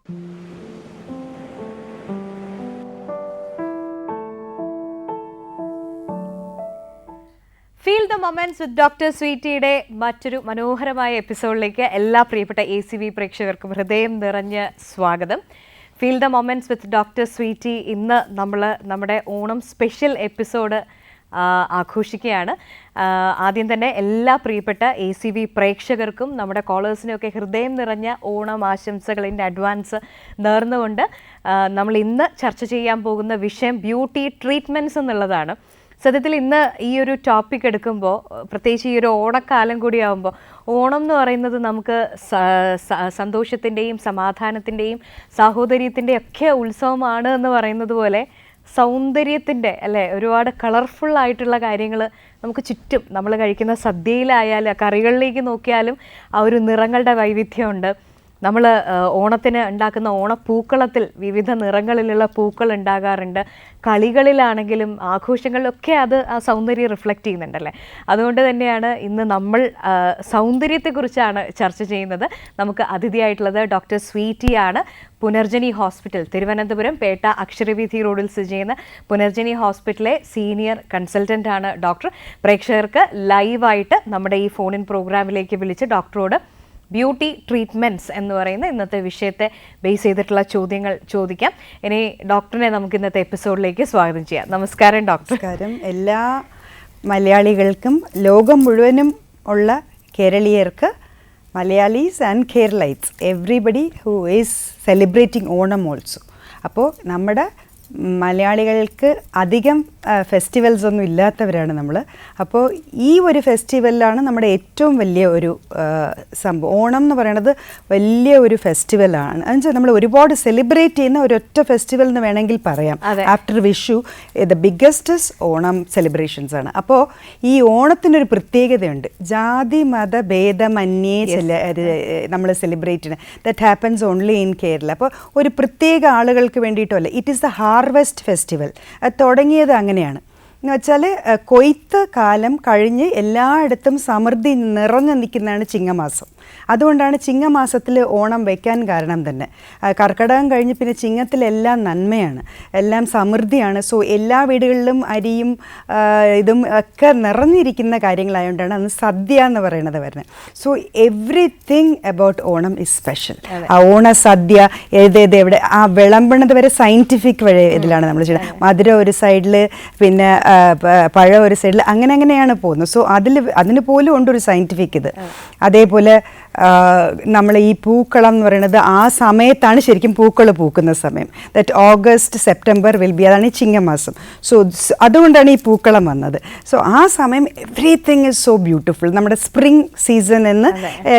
Feel the moments with doctor സ്വീറ്റിയുടെ മറ്റൊരു മനോഹരമായ എപ്പിസോഡിലേക്ക് എല്ലാ പ്രിയപ്പെട്ട ACV പ്രേക്ഷകർക്കും ഹൃദയം നിറഞ്ഞ സ്വാഗതം. Feel the moments with doctor Sweety ഇന്ന് നമ്മൾ നമ്മുടെ ഓണം സ്പെഷ്യൽ എപ്പിസോഡ് ആഘോഷിക്കുകയാണ്. ആദ്യം തന്നെ എല്ലാ പ്രിയപ്പെട്ട ACV പ്രേക്ഷകർക്കും നമ്മുടെ കോളേഴ്സിനെയൊക്കെ ഹൃദയം നിറഞ്ഞ ഓണം ആശംസകളിൻ്റെ അഡ്വാൻസ് നേർന്നുകൊണ്ട് നമ്മൾ ഇന്ന് ചർച്ച ചെയ്യാൻ പോകുന്ന വിഷയം ബ്യൂട്ടി ട്രീറ്റ്മെൻറ്റ്സ് എന്നുള്ളതാണ്. സത്യത്തിൽ ഇന്ന് ഈ ഒരു ടോപ്പിക് എടുക്കുമ്പോൾ, പ്രത്യേകിച്ച് ഈ ഒരു ഓണക്കാലം കൂടിയാകുമ്പോൾ, ഓണം എന്ന് പറയുന്നത് നമുക്ക് സന്തോഷത്തിൻ്റെയും സമാധാനത്തിൻ്റെയും സാഹോദര്യത്തിൻ്റെയും ഒക്കെ ഉത്സവമാണ് എന്ന് പറയുന്നത് പോലെ സൗന്ദര്യത്തിൻ്റെ അല്ലേ, ഒരുപാട് കളർഫുൾ ആയിട്ടുള്ള കാര്യങ്ങൾ നമുക്ക് ചുറ്റും നമ്മൾ കഴിക്കുന്ന സദ്യയിലായാലും കറികളിലേക്ക് നോക്കിയാലും ആ ഒരു നിറങ്ങളുടെ വൈവിധ്യമുണ്ട്. നമ്മൾ ഓണത്തിന് ഉണ്ടാക്കുന്ന ഓണപ്പൂക്കളത്തിൽ വിവിധ നിറങ്ങളിലുള്ള പൂക്കൾ ഉണ്ടാകാറുണ്ട്. കളികളിലാണെങ്കിലും ആഘോഷങ്ങളിലൊക്കെ അത് ആ സൗന്ദര്യം റിഫ്ലക്റ്റ് ചെയ്യുന്നുണ്ടല്ലേ. അതുകൊണ്ട് തന്നെയാണ് ഇന്ന് നമ്മൾ സൗന്ദര്യത്തെക്കുറിച്ചാണ് ചർച്ച ചെയ്യുന്നത്. നമുക്ക് അതിഥിയായിട്ടുള്ളത് ഡോക്ടർ സ്വീറ്റിയാണ്. പുനർജനി ഹോസ്പിറ്റൽ, തിരുവനന്തപുരം പേട്ട അക്ഷരവീഥി റോഡിൽ സ്ഥിതി ചെയ്യുന്ന പുനർജനി ഹോസ്പിറ്റലിലെ സീനിയർ കൺസൾട്ടൻ്റ് ആണ് ഡോക്ടർ. പ്രേക്ഷകർക്ക് ലൈവായിട്ട് നമ്മുടെ ഈ ഫോൺ ഇൻ പ്രോഗ്രാമിലേക്ക് വിളിച്ച് ഡോക്ടറോട് ബ്യൂട്ടി ട്രീറ്റ്മെൻറ്റ്സ് എന്ന് പറയുന്ന ഇന്നത്തെ വിഷയത്തെ ബേസ് ചെയ്തിട്ടുള്ള ചോദ്യങ്ങൾ ചോദിക്കാം. ഇനി ഡോക്ടറിനെ നമുക്ക് ഇന്നത്തെ എപ്പിസോഡിലേക്ക് സ്വാഗതം ചെയ്യാം. നമസ്കാരം ഡോക്ടർ. നമസ്കാരം. എല്ലാ മലയാളികൾക്കും ലോകം മുഴുവനും ഉള്ള കേരളീയർക്ക്, Malayalis and Keralites, everybody who is celebrating Onam also. അപ്പോൾ നമ്മുടെ മലയാളികൾക്ക് അധികം ഫെസ്റ്റിവൽസ് ഒന്നും ഇല്ലാത്തവരാണ് നമ്മൾ. അപ്പോൾ ഈ ഒരു ഫെസ്റ്റിവലാണ് നമ്മുടെ ഏറ്റവും വലിയ ഒരു സംഭവം. ഓണം എന്ന് പറയുന്നത് വലിയ ഒരു ഫെസ്റ്റിവലാണ്. എന്നുവെച്ചാൽ നമ്മൾ ഒരുപാട് സെലിബ്രേറ്റ് ചെയ്യുന്ന ഒരൊറ്റ ഫെസ്റ്റിവൽ എന്ന് വേണമെങ്കിൽ പറയാം. After Vishu the biggest Onam celebrations ആണ്. അപ്പോൾ ഈ ഓണത്തിനൊരു പ്രത്യേകതയുണ്ട്. ജാതി മത ഭേദമന്യേ നമ്മൾ സെലിബ്രേറ്റ് ചെയ്യുന്നത്. That happens only in Kerala. അപ്പോൾ ഒരു പ്രത്യേക ആളുകൾക്ക് വേണ്ടിയിട്ടല്ല. It is the harvest festival. അത് തുടങ്ങിയത് അങ്ങനെയാണ്. എന്ന് വെച്ചാൽ കൊയ്ത്ത് കാലം കഴിഞ്ഞ് എല്ലായിടത്തും സമൃദ്ധി നിറഞ്ഞു നിൽക്കുന്നതാണ് ചിങ്ങമാസം. അതുകൊണ്ടാണ് ചിങ്ങമാസത്തിൽ ഓണം വയ്ക്കാൻ കാരണം തന്നെ. കർക്കിടകം കഴിഞ്ഞ് പിന്നെ ചിങ്ങത്തിലെല്ലാം നന്മയാണ്, എല്ലാം സമൃദ്ധിയാണ്. സോ എല്ലാ വീടുകളിലും അരിയും ഇതും ഒക്കെ നിറഞ്ഞിരിക്കുന്ന കാര്യങ്ങളായതുകൊണ്ടാണ് അന്ന് സദ്യ എന്ന് പറയുന്നത് വരുന്നത്. So everything about Onam is special. ആ ഓണസദ്യ എവിടെ ആ വിളമ്പണത് വരെ സയൻറ്റിഫിക് വഴി ഇതിലാണ് നമ്മൾ ചെയ്യുന്നത്. മധുരം ഒരു സൈഡിൽ, പിന്നെ പഴം ഒരു സൈഡിൽ, അങ്ങനെയാണ് പോകുന്നത്. സോ അതിന് പോലും ഉണ്ടൊരു സയൻറ്റിഫിക് ഇത്. അതേപോലെ നമ്മൾ ഈ പൂക്കളം എന്ന് പറയുന്നത് ആ സമയത്താണ് ശരിക്കും പൂക്കൾ പൂക്കുന്ന സമയം. That August September will be, അതാണ് ഈ ചിങ്ങമാസം. സോ അതുകൊണ്ടാണ് ഈ പൂക്കളം വന്നത്. സോ ആ സമയം എവ്രിതിങ് ഈസ് സോ ബ്യൂട്ടിഫുൾ. നമ്മുടെ സ്പ്രിംഗ് സീസൺ എന്ന്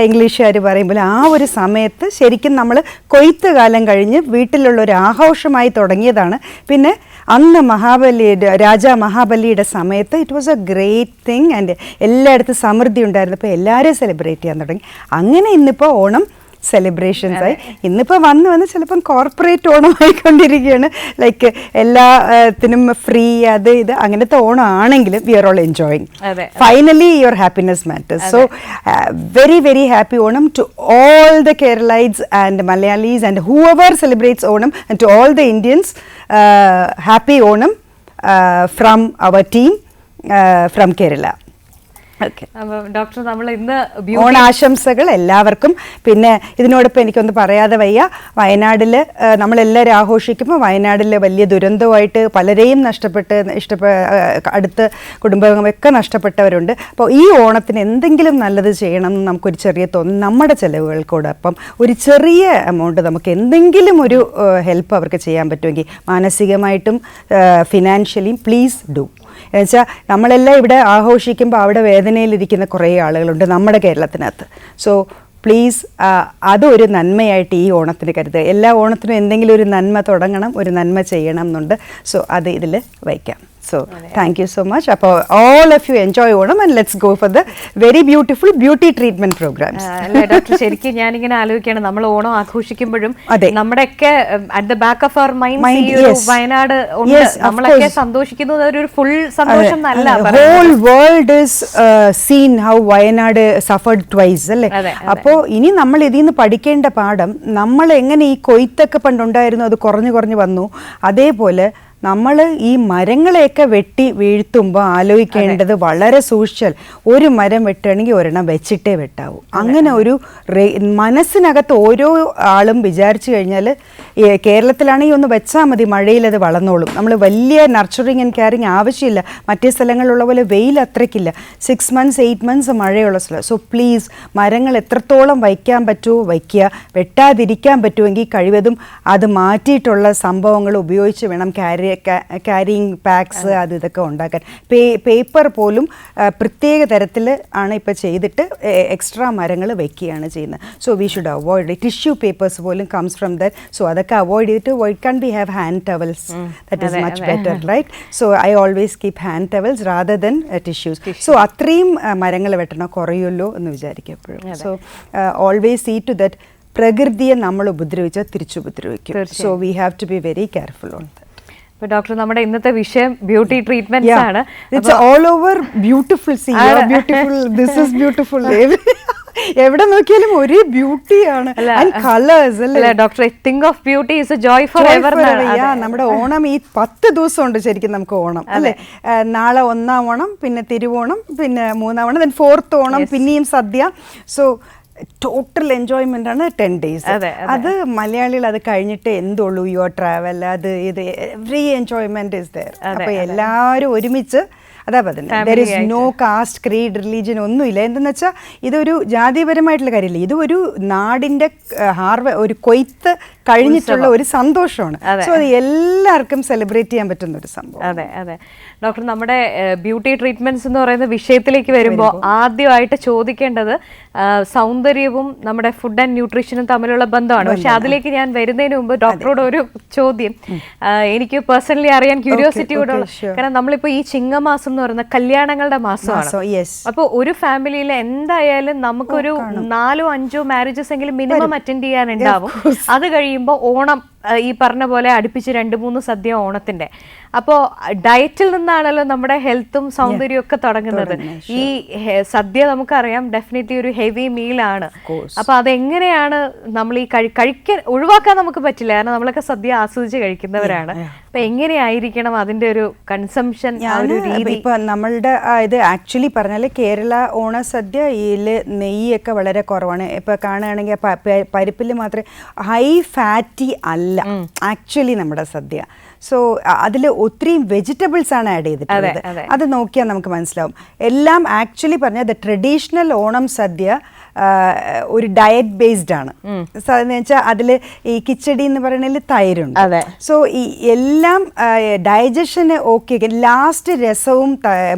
ഇംഗ്ലീഷുകാർ പറയുമ്പോൾ ആ ഒരു സമയത്ത് ശരിക്കും നമ്മൾ കൊയ്ത്ത് കാലം കഴിഞ്ഞ് വീട്ടിലുള്ള ഒരു ആഘോഷമായി തുടങ്ങിയതാണ്. പിന്നെ അന്ന് രാജാ മഹാബലിയുടെ സമയത്ത് it was A great thing. And എല്ലായിടത്തും സമൃദ്ധി ഉണ്ടായിരുന്നു. അപ്പോൾ എല്ലാവരും സെലിബ്രേറ്റ് ചെയ്യാൻ തുടങ്ങി. അങ്ങനെ ഇന്നിപ്പോൾ ഓണം സെലിബ്രേഷൻസായി. ഇന്നിപ്പോൾ വന്ന് ചിലപ്പം കോർപ്പറേറ്റ് ഓണമായിക്കൊണ്ടിരിക്കുകയാണ്. ലൈക്ക് എല്ലാത്തിനും ഫ്രീ, അത് ഇത് അങ്ങനത്തെ ഓണം ആണെങ്കിലും we are all enjoying. Finally your happiness matters. So very very happy Onam to all the Keralites and Malayalis and whoever celebrates Onam, and to all the Indians happy Onam from our team from Kerala. Doctor, നമ്മൾ ഇന്ന് ഓണാശംസകൾ എല്ലാവർക്കും. പിന്നെ ഇതിനോടൊപ്പം എനിക്കൊന്ന് പറയാതെ വയ്യ, വയനാട്ടിൽ നമ്മളെല്ലാവരും ആഘോഷിക്കുമ്പോൾ വയനാട്ടിൽ വലിയ ദുരന്തമായിട്ട് പലരെയും അടുത്ത കുടുംബങ്ങളൊക്കെ നഷ്ടപ്പെട്ടവരുണ്ട്. അപ്പോൾ ഈ ഓണത്തിന് എന്തെങ്കിലും നല്ലത് ചെയ്യണം എന്ന് നമുക്കൊരു ചെറിയ തോന്നുന്നു. നമ്മുടെ ചിലവുകൾക്കോടൊപ്പം ഒരു ചെറിയ എമൗണ്ട് നമുക്ക് എന്തെങ്കിലും ഒരു ഹെൽപ്പ് അവർക്ക് ചെയ്യാൻ പറ്റുമെങ്കിൽ, മാനസികമായിട്ടും ഫിനാൻഷ്യലിയും, പ്ലീസ് ഡു. എന്നുവെച്ചാൽ നമ്മളെല്ലാം ഇവിടെ ആഘോഷിക്കുമ്പോൾ അവിടെ വേദനയിലിരിക്കുന്ന കുറേ ആളുകളുണ്ട് നമ്മുടെ കേരളത്തിനകത്ത്. സോ പ്ലീസ് അതൊരു നന്മയായിട്ട് ഈ ഓണത്തിന് കരുതുക. എല്ലാ ഓണത്തിനും എന്തെങ്കിലും ഒരു നന്മ തുടങ്ങണം, ഒരു നന്മ ചെയ്യണം എന്നുണ്ട്. സോ അത് ഇതിൽ വയ്ക്കാം. So thank you so much. അപ്പോൾ all of you enjoy Onam and let's go for the very beautiful beauty treatment programs. അല്ലേ ഡോക്ടർ, ശരിക്കും ഞാനിങ്ങനെ ആലോചിക്കുകയാണ്, നമ്മൾ ഓണം ആഘോഷിക്കുമ്പോഴും നമ്മുടെയൊക്കെ at the back of our mind ഈ ഒരു വയനാട് ഉണ്ട്, നമ്മളൊക്കെ സന്തോഷിക്കുന്നത് ഒരു ഫുൾ സന്തോഷം അല്ല. Whole world is seen how Wayanad suffered twice അല്ലേ. അപ്പോൾ ഇനി നമ്മൾ ഇതിൽ നിന്ന് പഠിക്കേണ്ട പാഠം, നമ്മൾ എങ്ങനെ ഈ കൊയ്ത്തൊക്കെ പണ്ടുണ്ടായിരുന്നു അത് കുറഞ്ഞു കുറഞ്ഞു വന്നു, അതേപോലെ നമ്മൾ ഈ മരങ്ങളെയൊക്കെ വെട്ടി വീഴ്ത്തുമ്പോൾ ആലോചിക്കേണ്ടത് വളരെ സൂക്ഷിച്ചാൽ ഒരു മരം വെട്ടുകയാണെങ്കിൽ ഒരെണ്ണം വെച്ചിട്ടേ വെട്ടാവൂ. അങ്ങനെ ഒരു മനസ്സിനകത്ത് ഓരോ ആളും വിചാരിച്ചു കഴിഞ്ഞാൽ കേരളത്തിലാണെങ്കിൽ ഒന്ന് വെച്ചാൽ മതി, മഴയിൽ അത് വളർന്നോളും. നമ്മൾ വലിയ നർച്ചറിങ് ആൻഡ് കെയറിങ് ആവശ്യമില്ല. മറ്റേ സ്ഥലങ്ങളിലുള്ള പോലെ വെയിൽ അത്രയ്ക്കില്ല. 6 months 8 months മഴയുള്ള സ്ഥലം. സോ പ്ലീസ് മരങ്ങൾ എത്രത്തോളം വയ്ക്കാൻ പറ്റുമോ വയ്ക്കുക, വെട്ടാതിരിക്കാൻ പറ്റുമെങ്കിൽ കഴിവതും അത് മാറ്റിയിട്ടുള്ള സംഭവങ്ങൾ ഉപയോഗിച്ച് വേണം ക്യാരിങ് പാക്സ് അത് ഇതൊക്കെ ഉണ്ടാക്കാൻ. പേപ്പർ പോലും പ്രത്യേക തരത്തിൽ ആണ് ഇപ്പോൾ ചെയ്തിട്ട് എക്സ്ട്രാ മരങ്ങൾ വെക്കുകയാണ് ചെയ്യുന്നത്. So we should avoid tissue papers പോലും കംസ് ഫ്രം ദാറ്റ്. സോ അതൊക്കെ അവോയ്ഡ് ചെയ്തിട്ട് why can be have hand towels, that is much better right. So I always keep hand towels rather than tissues. So അത്രയും മരങ്ങൾ വെട്ടണം കുറയുമല്ലോ എന്ന് വിചാരിക്കും എപ്പോഴും. So always see to that പ്രകൃതിയെ നമ്മൾ ഉപദ്രവിച്ചാൽ തിരിച്ചുപദ്രവിക്കും. So we have to be very careful on that. Doctor, നമ്മുടെ ഇന്നത്തെ വിഷയം ബ്യൂട്ടി ട്രീറ്റ്മെന്റ്സ് ആണ്. It's all over beautiful. See, you're beautiful. This is beautiful. എവിടെ നോക്കിയാലും ഒരേ ബ്യൂട്ടിയാണ് ആൻഡ് കളേഴ്സ് അല്ലേ doctor. Think of beauty is A Joy for ever. നമ്മുടെ ഓണം ഈ 10 ദിവസം ഉണ്ട് ശരിക്കും നമുക്ക് ഓണം അല്ലേ. നാളെ 1ാം ഓണം, പിന്നെ തിരുവോണം, പിന്നെ 3ാം ഓണം, then 4th ഓണം, പിന്നെയും സദ്യ. സോ ടോട്ടൽ എൻജോയ്മെന്റ് ആണ് 10 days. അത് മലയാളികൾ അത് കഴിഞ്ഞിട്ട് എന്തുള്ളൂ, യുവർ ട്രാവൽ അത് ഇത് എവറി എൻജോയ്മെന്റ് ഇസ് ദെയർ. അപ്പൊ എല്ലാവരും ഒരുമിച്ച് അതാ പറയുന്നത്, there is no caste creed religion ഒന്നുമില്ല. എന്തെന്ന് വെച്ചാൽ ഇതൊരു ജാതിപരമായിട്ടുള്ള കാര്യമില്ല, ഇത് ഒരു നാടിന്റെ ഒരു കൊയ്ത്ത് കഴിഞ്ഞിട്ടുള്ള ഒരു സന്തോഷമാണ്. സോ അത് എല്ലാവർക്കും സെലിബ്രേറ്റ് ചെയ്യാൻ പറ്റുന്ന ഒരു സംഭവം. അതെ അതെ ഡോക്ടർ, നമ്മുടെ ബ്യൂട്ടി ട്രീറ്റ്മെന്റ്സ് എന്ന് പറയുന്ന വിഷയത്തിലേക്ക് വരുമ്പോൾ ആദ്യമായിട്ട് ചോദിക്കേണ്ടത് സൗന്ദര്യവും നമ്മുടെ ഫുഡ് ആൻഡ് ന്യൂട്രീഷനും തമ്മിലുള്ള ബന്ധമാണ്. പക്ഷെ അതിലേക്ക് ഞാൻ വരുന്നതിന് മുമ്പ് ഡോക്ടറോട് ഒരു ചോദ്യം എനിക്ക് പേഴ്സണലി അറിയാൻ ക്യൂരിയോസിറ്റി കൂടെ ഉള്ള, കാരണം നമ്മളിപ്പോ ഈ ചിങ്ങമാസം എന്ന് പറയുന്ന കല്യാണങ്ങളുടെ മാസമാണ്. അപ്പോൾ ഒരു ഫാമിലിയിൽ എന്തായാലും നമുക്കൊരു 4-5 മാരേജസ് എങ്കിലും മിനിമം അറ്റൻഡ് ചെയ്യാനുണ്ടാവും. അത് കഴിയുമ്പോൾ ഓണം ഈ പറഞ്ഞ പോലെ അടുപ്പിച്ച് 2-3 സദ്യ ഓണത്തിന്റെ. അപ്പോൾ ഡയറ്റിൽ നിന്നാണല്ലോ നമ്മുടെ ഹെൽത്തും സൗന്ദര്യവും ഒക്കെ തുടങ്ങുന്നത്. ഈ സദ്യ നമുക്കറിയാം ഡെഫിനറ്റ്ലി ഒരു ഹെവി മീലാണ്. അപ്പൊ അതെങ്ങനെയാണ് നമ്മൾ ഈ കഴിക്കാൻ ഒഴിവാക്കാൻ നമുക്ക് പറ്റില്ല, കാരണം നമ്മളൊക്കെ സദ്യ ആസ്വദിച്ച് കഴിക്കുന്നവരാണ്. അപ്പൊ എങ്ങനെയായിരിക്കണം അതിന്റെ ഒരു കൺസംഷൻ രീതി? ഇപ്പൊ നമ്മളുടെ ഇത് ആക്ച്വലി പറഞ്ഞാൽ കേരള ഓണസദ്യ ഇതിൽ നെയ്യൊക്കെ വളരെ കുറവാണ്. ഇപ്പൊ കാണുകയാണെങ്കിൽ പരിപ്പിൽ മാത്രമേ ഹൈ ഫാറ്റി അല്ല ആക്ച്വലി നമ്മുടെ സദ്യ. സോ അതിൽ ഒത്തിരി വെജിറ്റബിൾസ് ആണ് ആഡ് ചെയ്തിട്ടുള്ളത്. അത് നോക്കിയാൽ നമുക്ക് മനസ്സിലാവും. എല്ലാം ആക്ച്വലി പറഞ്ഞാൽ ദ ട്രഡീഷണൽ ഓണം സദ്യ ഒരു ഡയറ്റ് ബേസ്ഡ് ആണ്. എന്ന് വെച്ചാൽ അതിൽ ഈ കിച്ചടി എന്ന് പറയുന്നതിൽ തൈരുണ്ട്. സോ ഈ എല്ലാം ഡൈജഷന് ഓക്കെ. ലാസ്റ്റ് രസവും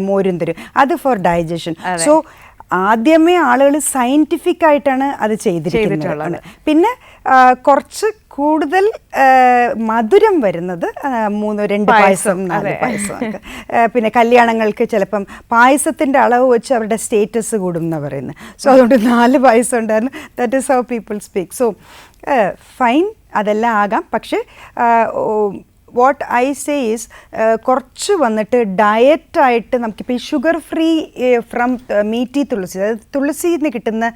മോരും തരും, അത് ഫോർ ഡൈജഷൻ. സോ ആദ്യമേ ആളുകൾ സയന്റിഫിക് ആയിട്ടാണ് അത് ചെയ്തിരിക്കുന്നത്. പിന്നെ കുറച്ച് കൂടുതൽ മധുരം വരുന്നത് 2 പായസം 4 പായസം ഒക്കെ. പിന്നെ കല്യാണങ്ങൾക്ക് ചിലപ്പം പായസത്തിൻ്റെ അളവ് വെച്ച് അവരുടെ സ്റ്റേറ്റസ് കൂടും എന്നാണ് പറയുന്നത്. സോ അതുകൊണ്ട് 4 പായസം ഉണ്ടായിരുന്നു. That is how people speak. So fine, അതെല്ലാം ആകാം. പക്ഷേ വാട്ട് ഐ സേ ഈസ് കുറച്ച് വന്നിട്ട് ഡയറ്റായിട്ട് നമുക്കിപ്പോൾ ഈ ഷുഗർ ഫ്രീ ഫ്രം മീറ്റി തുളസി, അതായത് തുളസിയിൽ നിന്ന് കിട്ടുന്ന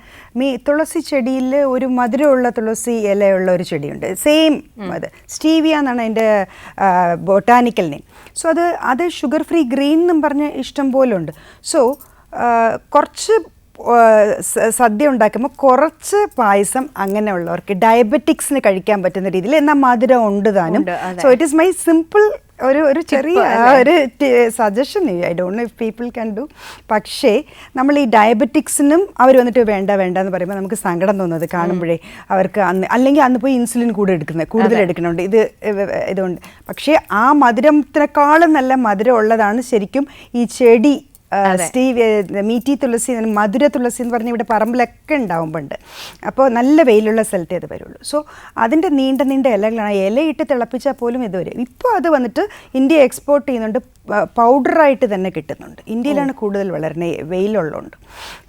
തുളസി ചെടിയിൽ ഒരു മധുരമുള്ള തുളസി ഇലയുള്ള ഒരു ചെടിയുണ്ട്. സെയിം അത് സ്റ്റീവിയ എന്നാണ് അതിൻ്റെ ബൊട്ടാനിക്കൽ നെയിം. സോ അത് ഷുഗർ ഫ്രീ ഗ്രീൻ എന്നും പറഞ്ഞ് ഇഷ്ടം പോലെ ഉണ്ട്. സോ കുറച്ച് സദ്യ ഉണ്ടാക്കുമ്പോൾ കുറച്ച് പായസം അങ്ങനെയുള്ളവർക്ക് ഡയബറ്റിക്സിന് കഴിക്കാൻ പറ്റുന്ന രീതിയിൽ, എന്നാൽ മധുരം ഉണ്ട് താനും. So it is my simple ഒരു ചെറിയ ഒരു suggestion. I don't know if people can do. പക്ഷേ നമ്മൾ ഈ ഡയബറ്റിക്സിനും അവർ വന്നിട്ട് വേണ്ട എന്ന് പറയുമ്പോൾ നമുക്ക് സങ്കടം തോന്നുന്നത് കാണുമ്പോഴേ. അവർക്ക് അല്ലെങ്കിൽ അന്ന് പോയി ഇൻസുലിൻ കൂടുതൽ എടുക്കുന്നുണ്ട് ഇതുകൊണ്ട്. പക്ഷേ ആ മധുരത്തിനേക്കാളും നല്ല മധുരം ഉള്ളതാണ് ശരിക്കും ഈ ചെടി മീറ്റി തുളസി, മധുര തുളസി എന്ന് പറഞ്ഞാൽ ഇവിടെ പറമ്പിലൊക്കെ ഉണ്ടാവും പണ്ട്. അപ്പോൾ നല്ല വെയിലുള്ള സ്ഥലത്തേ അത് വരുള്ളൂ. സോ അതിൻ്റെ നീണ്ട നീണ്ട ഇലകളാണ്. ഇലയിട്ട് തിളപ്പിച്ചാൽ പോലും ഇത് വരും. ഇപ്പോൾ അത് വന്നിട്ട് ഇന്ത്യ എക്സ്പോർട്ട് ചെയ്യുന്നുണ്ട്, പൗഡറായിട്ട് തന്നെ കിട്ടുന്നുണ്ട്. ഇന്ത്യയിലാണ് കൂടുതൽ വളരുന്നത്, വെയിലുള്ളതുകൊണ്ട്.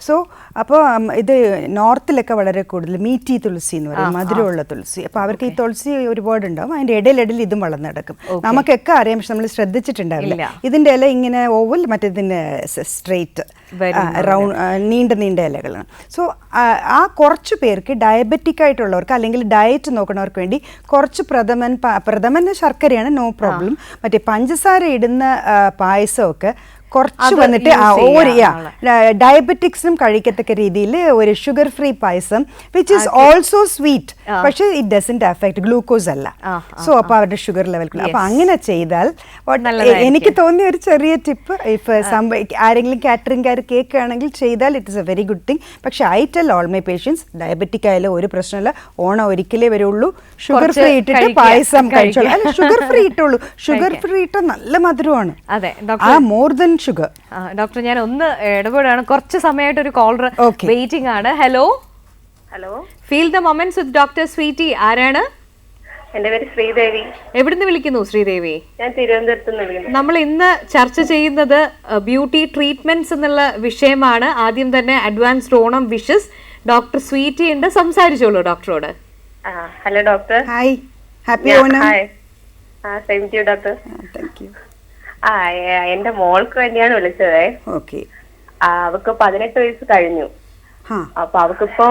സോ അപ്പോൾ ഇത് നോർത്തിലൊക്കെ വളരെ കൂടുതൽ മീറ്റി തുളസി എന്ന് പറയും, മധുരമുള്ള തുളസി. അപ്പോൾ അവർക്ക് ഈ തുളസി ഒരുപാടുണ്ടാവും. അതിൻ്റെ ഇടയിലിടയിൽ ഇതും വളർന്നു കിടക്കും. നമുക്കൊക്കെ അറിയാം, പക്ഷെ നമ്മൾ ശ്രദ്ധിച്ചിട്ടുണ്ടാവില്ല. ഇതിൻ്റെ ഇല ഇങ്ങനെ ഓവൽ, മറ്റേതിൻ്റെ സ്ട്രെയിറ്റ് റൗണ്ട് നീണ്ട നീണ്ട ഇലകളാണ്. സോ ആ കുറച്ച് പേർക്ക് ഡയബറ്റിക് ആയിട്ടുള്ളവർക്ക് അല്ലെങ്കിൽ ഡയറ്റ് നോക്കുന്നവർക്ക് വേണ്ടി കുറച്ച് പ്രഥമൻ ശർക്കരയാണ്, നോ പ്രോബ്ലം. മറ്റേ പഞ്ചസാര ഇടുന്ന പായസമൊക്കെ കുറച്ച് വന്നിട്ട് ഡയബറ്റിക്സിനും കഴിക്കത്തക്ക രീതിയിൽ ഒരു sugar free payasam which is also sweet, പക്ഷേ ഇറ്റ് ഡസൻറ്റ് അഫക്ട് ഗ്ലൂക്കോസ് അല്ല. സോ അപ്പോൾ അവരുടെ ഷുഗർ ലെവൽ. അപ്പോൾ അങ്ങനെ ചെയ്താൽ എനിക്ക് തോന്നിയ ഒരു ചെറിയ ടിപ്പ്, ഇഫ് ആരെങ്കിലും കാറ്ററിംഗുകാർ കേൾക്കുകയാണെങ്കിൽ ചെയ്താൽ it is a very good thing. പക്ഷേ I tell all my patients, diabetic ആയാലും ഒരു പ്രശ്നമില്ല, ഓണം ഒരിക്കലേ വരുള്ളൂ, ഷുഗർ ഫ്രീ ഇട്ടിട്ട് പായസം കഴിച്ചോളൂ. അല്ല, ഷുഗർ ഫ്രീ ഇട്ടുള്ളൂ. ഷുഗർ ഫ്രീ ഇട്ട നല്ല മധുരമാണ്, മോർ ദൻ ഷുഗർ. ഡോക്ടർ, ഞാൻ ഒന്ന് ഇടപെടാണ്, കുറച്ച് സമയമായിട്ട് ഒരു കോളർ വെയിറ്റിംഗ് ആണ്. Hello hello, feel the moments with doctor Sweety. ആരാണ്? എന്റെ പേര് ശ്രീദേവി. എവിടുന്ന് വിളിക്കുന്നു ശ്രീദേവി? ഞാൻ തിരുവനന്തപുരത്ത് നിന്ന് വിളിക്കുന്നു. നമ്മൾ ഇന്ന് ചർച്ച ചെയ്യുന്നത് ബ്യൂട്ടി ട്രീറ്റ്മെന്റ്സ് എന്നുള്ള വിഷയമാണ്. ആദ്യം തന്നെ advanced Onam wishes. Doctor Sweety ഉണ്ട്, സംസാരിച്ചോളൂ ഡോക്ടറോട്. Hello doctor. Hi, happy Onam. Same to you doctor. Thank you. എന്റെ മോൾക്ക് വേണ്ടിയാണ് വിളിച്ചത്. ഓക്കെ. അവക്ക് 18 വയസ്സ് കഴിഞ്ഞു. അപ്പൊ അവക്കിപ്പോ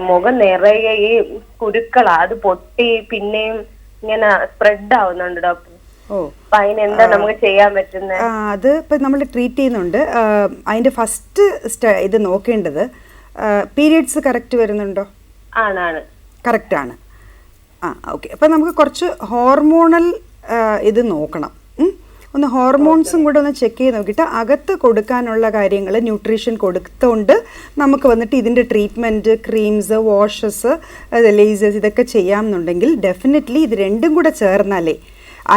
മുഖം നിറയെ ഈ കുരുക്കളാ, അത് പൊട്ടി പിന്നെയും ഇങ്ങനെ സ്പ്രെഡ് ആവുന്നുണ്ട് ഡോക്ടർ. അപ്പൊ അതിനെന്താ നമുക്ക് ചെയ്യാൻ പറ്റുന്നത്? അത് ഇപ്പൊ നമ്മൾ ട്രീറ്റ് ചെയ്യുന്നുണ്ട്. അതിന്റെ ഫസ്റ്റ് ഇത് നോക്കേണ്ടത്, പീരിയഡ്സ് കറക്റ്റ് വരുന്നുണ്ടോ? ആണ്. കറക്റ്റ് ആണ്. ഓക്കെ. അപ്പൊ നമുക്ക് കുറച്ച് ഹോർമോണൽ ഇത് നോക്കണം. ഒന്ന് ഹോർമോൺസും കൂടെ ഒന്ന് ചെക്ക് ചെയ്ത് നോക്കിയിട്ട് അകത്ത് കൊടുക്കാനുള്ള കാര്യങ്ങൾ ന്യൂട്രീഷൻ കൊടുത്തുകൊണ്ട് നമുക്ക് വന്നിട്ട് ഇതിൻ്റെ ട്രീറ്റ്മെൻറ്റ്, ക്രീംസ്, വാഷസ്, ലേസേഴ്സ് ഇതൊക്കെ ചെയ്യാമെന്നുണ്ടെങ്കിൽ ഡെഫിനറ്റ്ലി ഇത് രണ്ടും കൂടെ ചേർന്നാലേ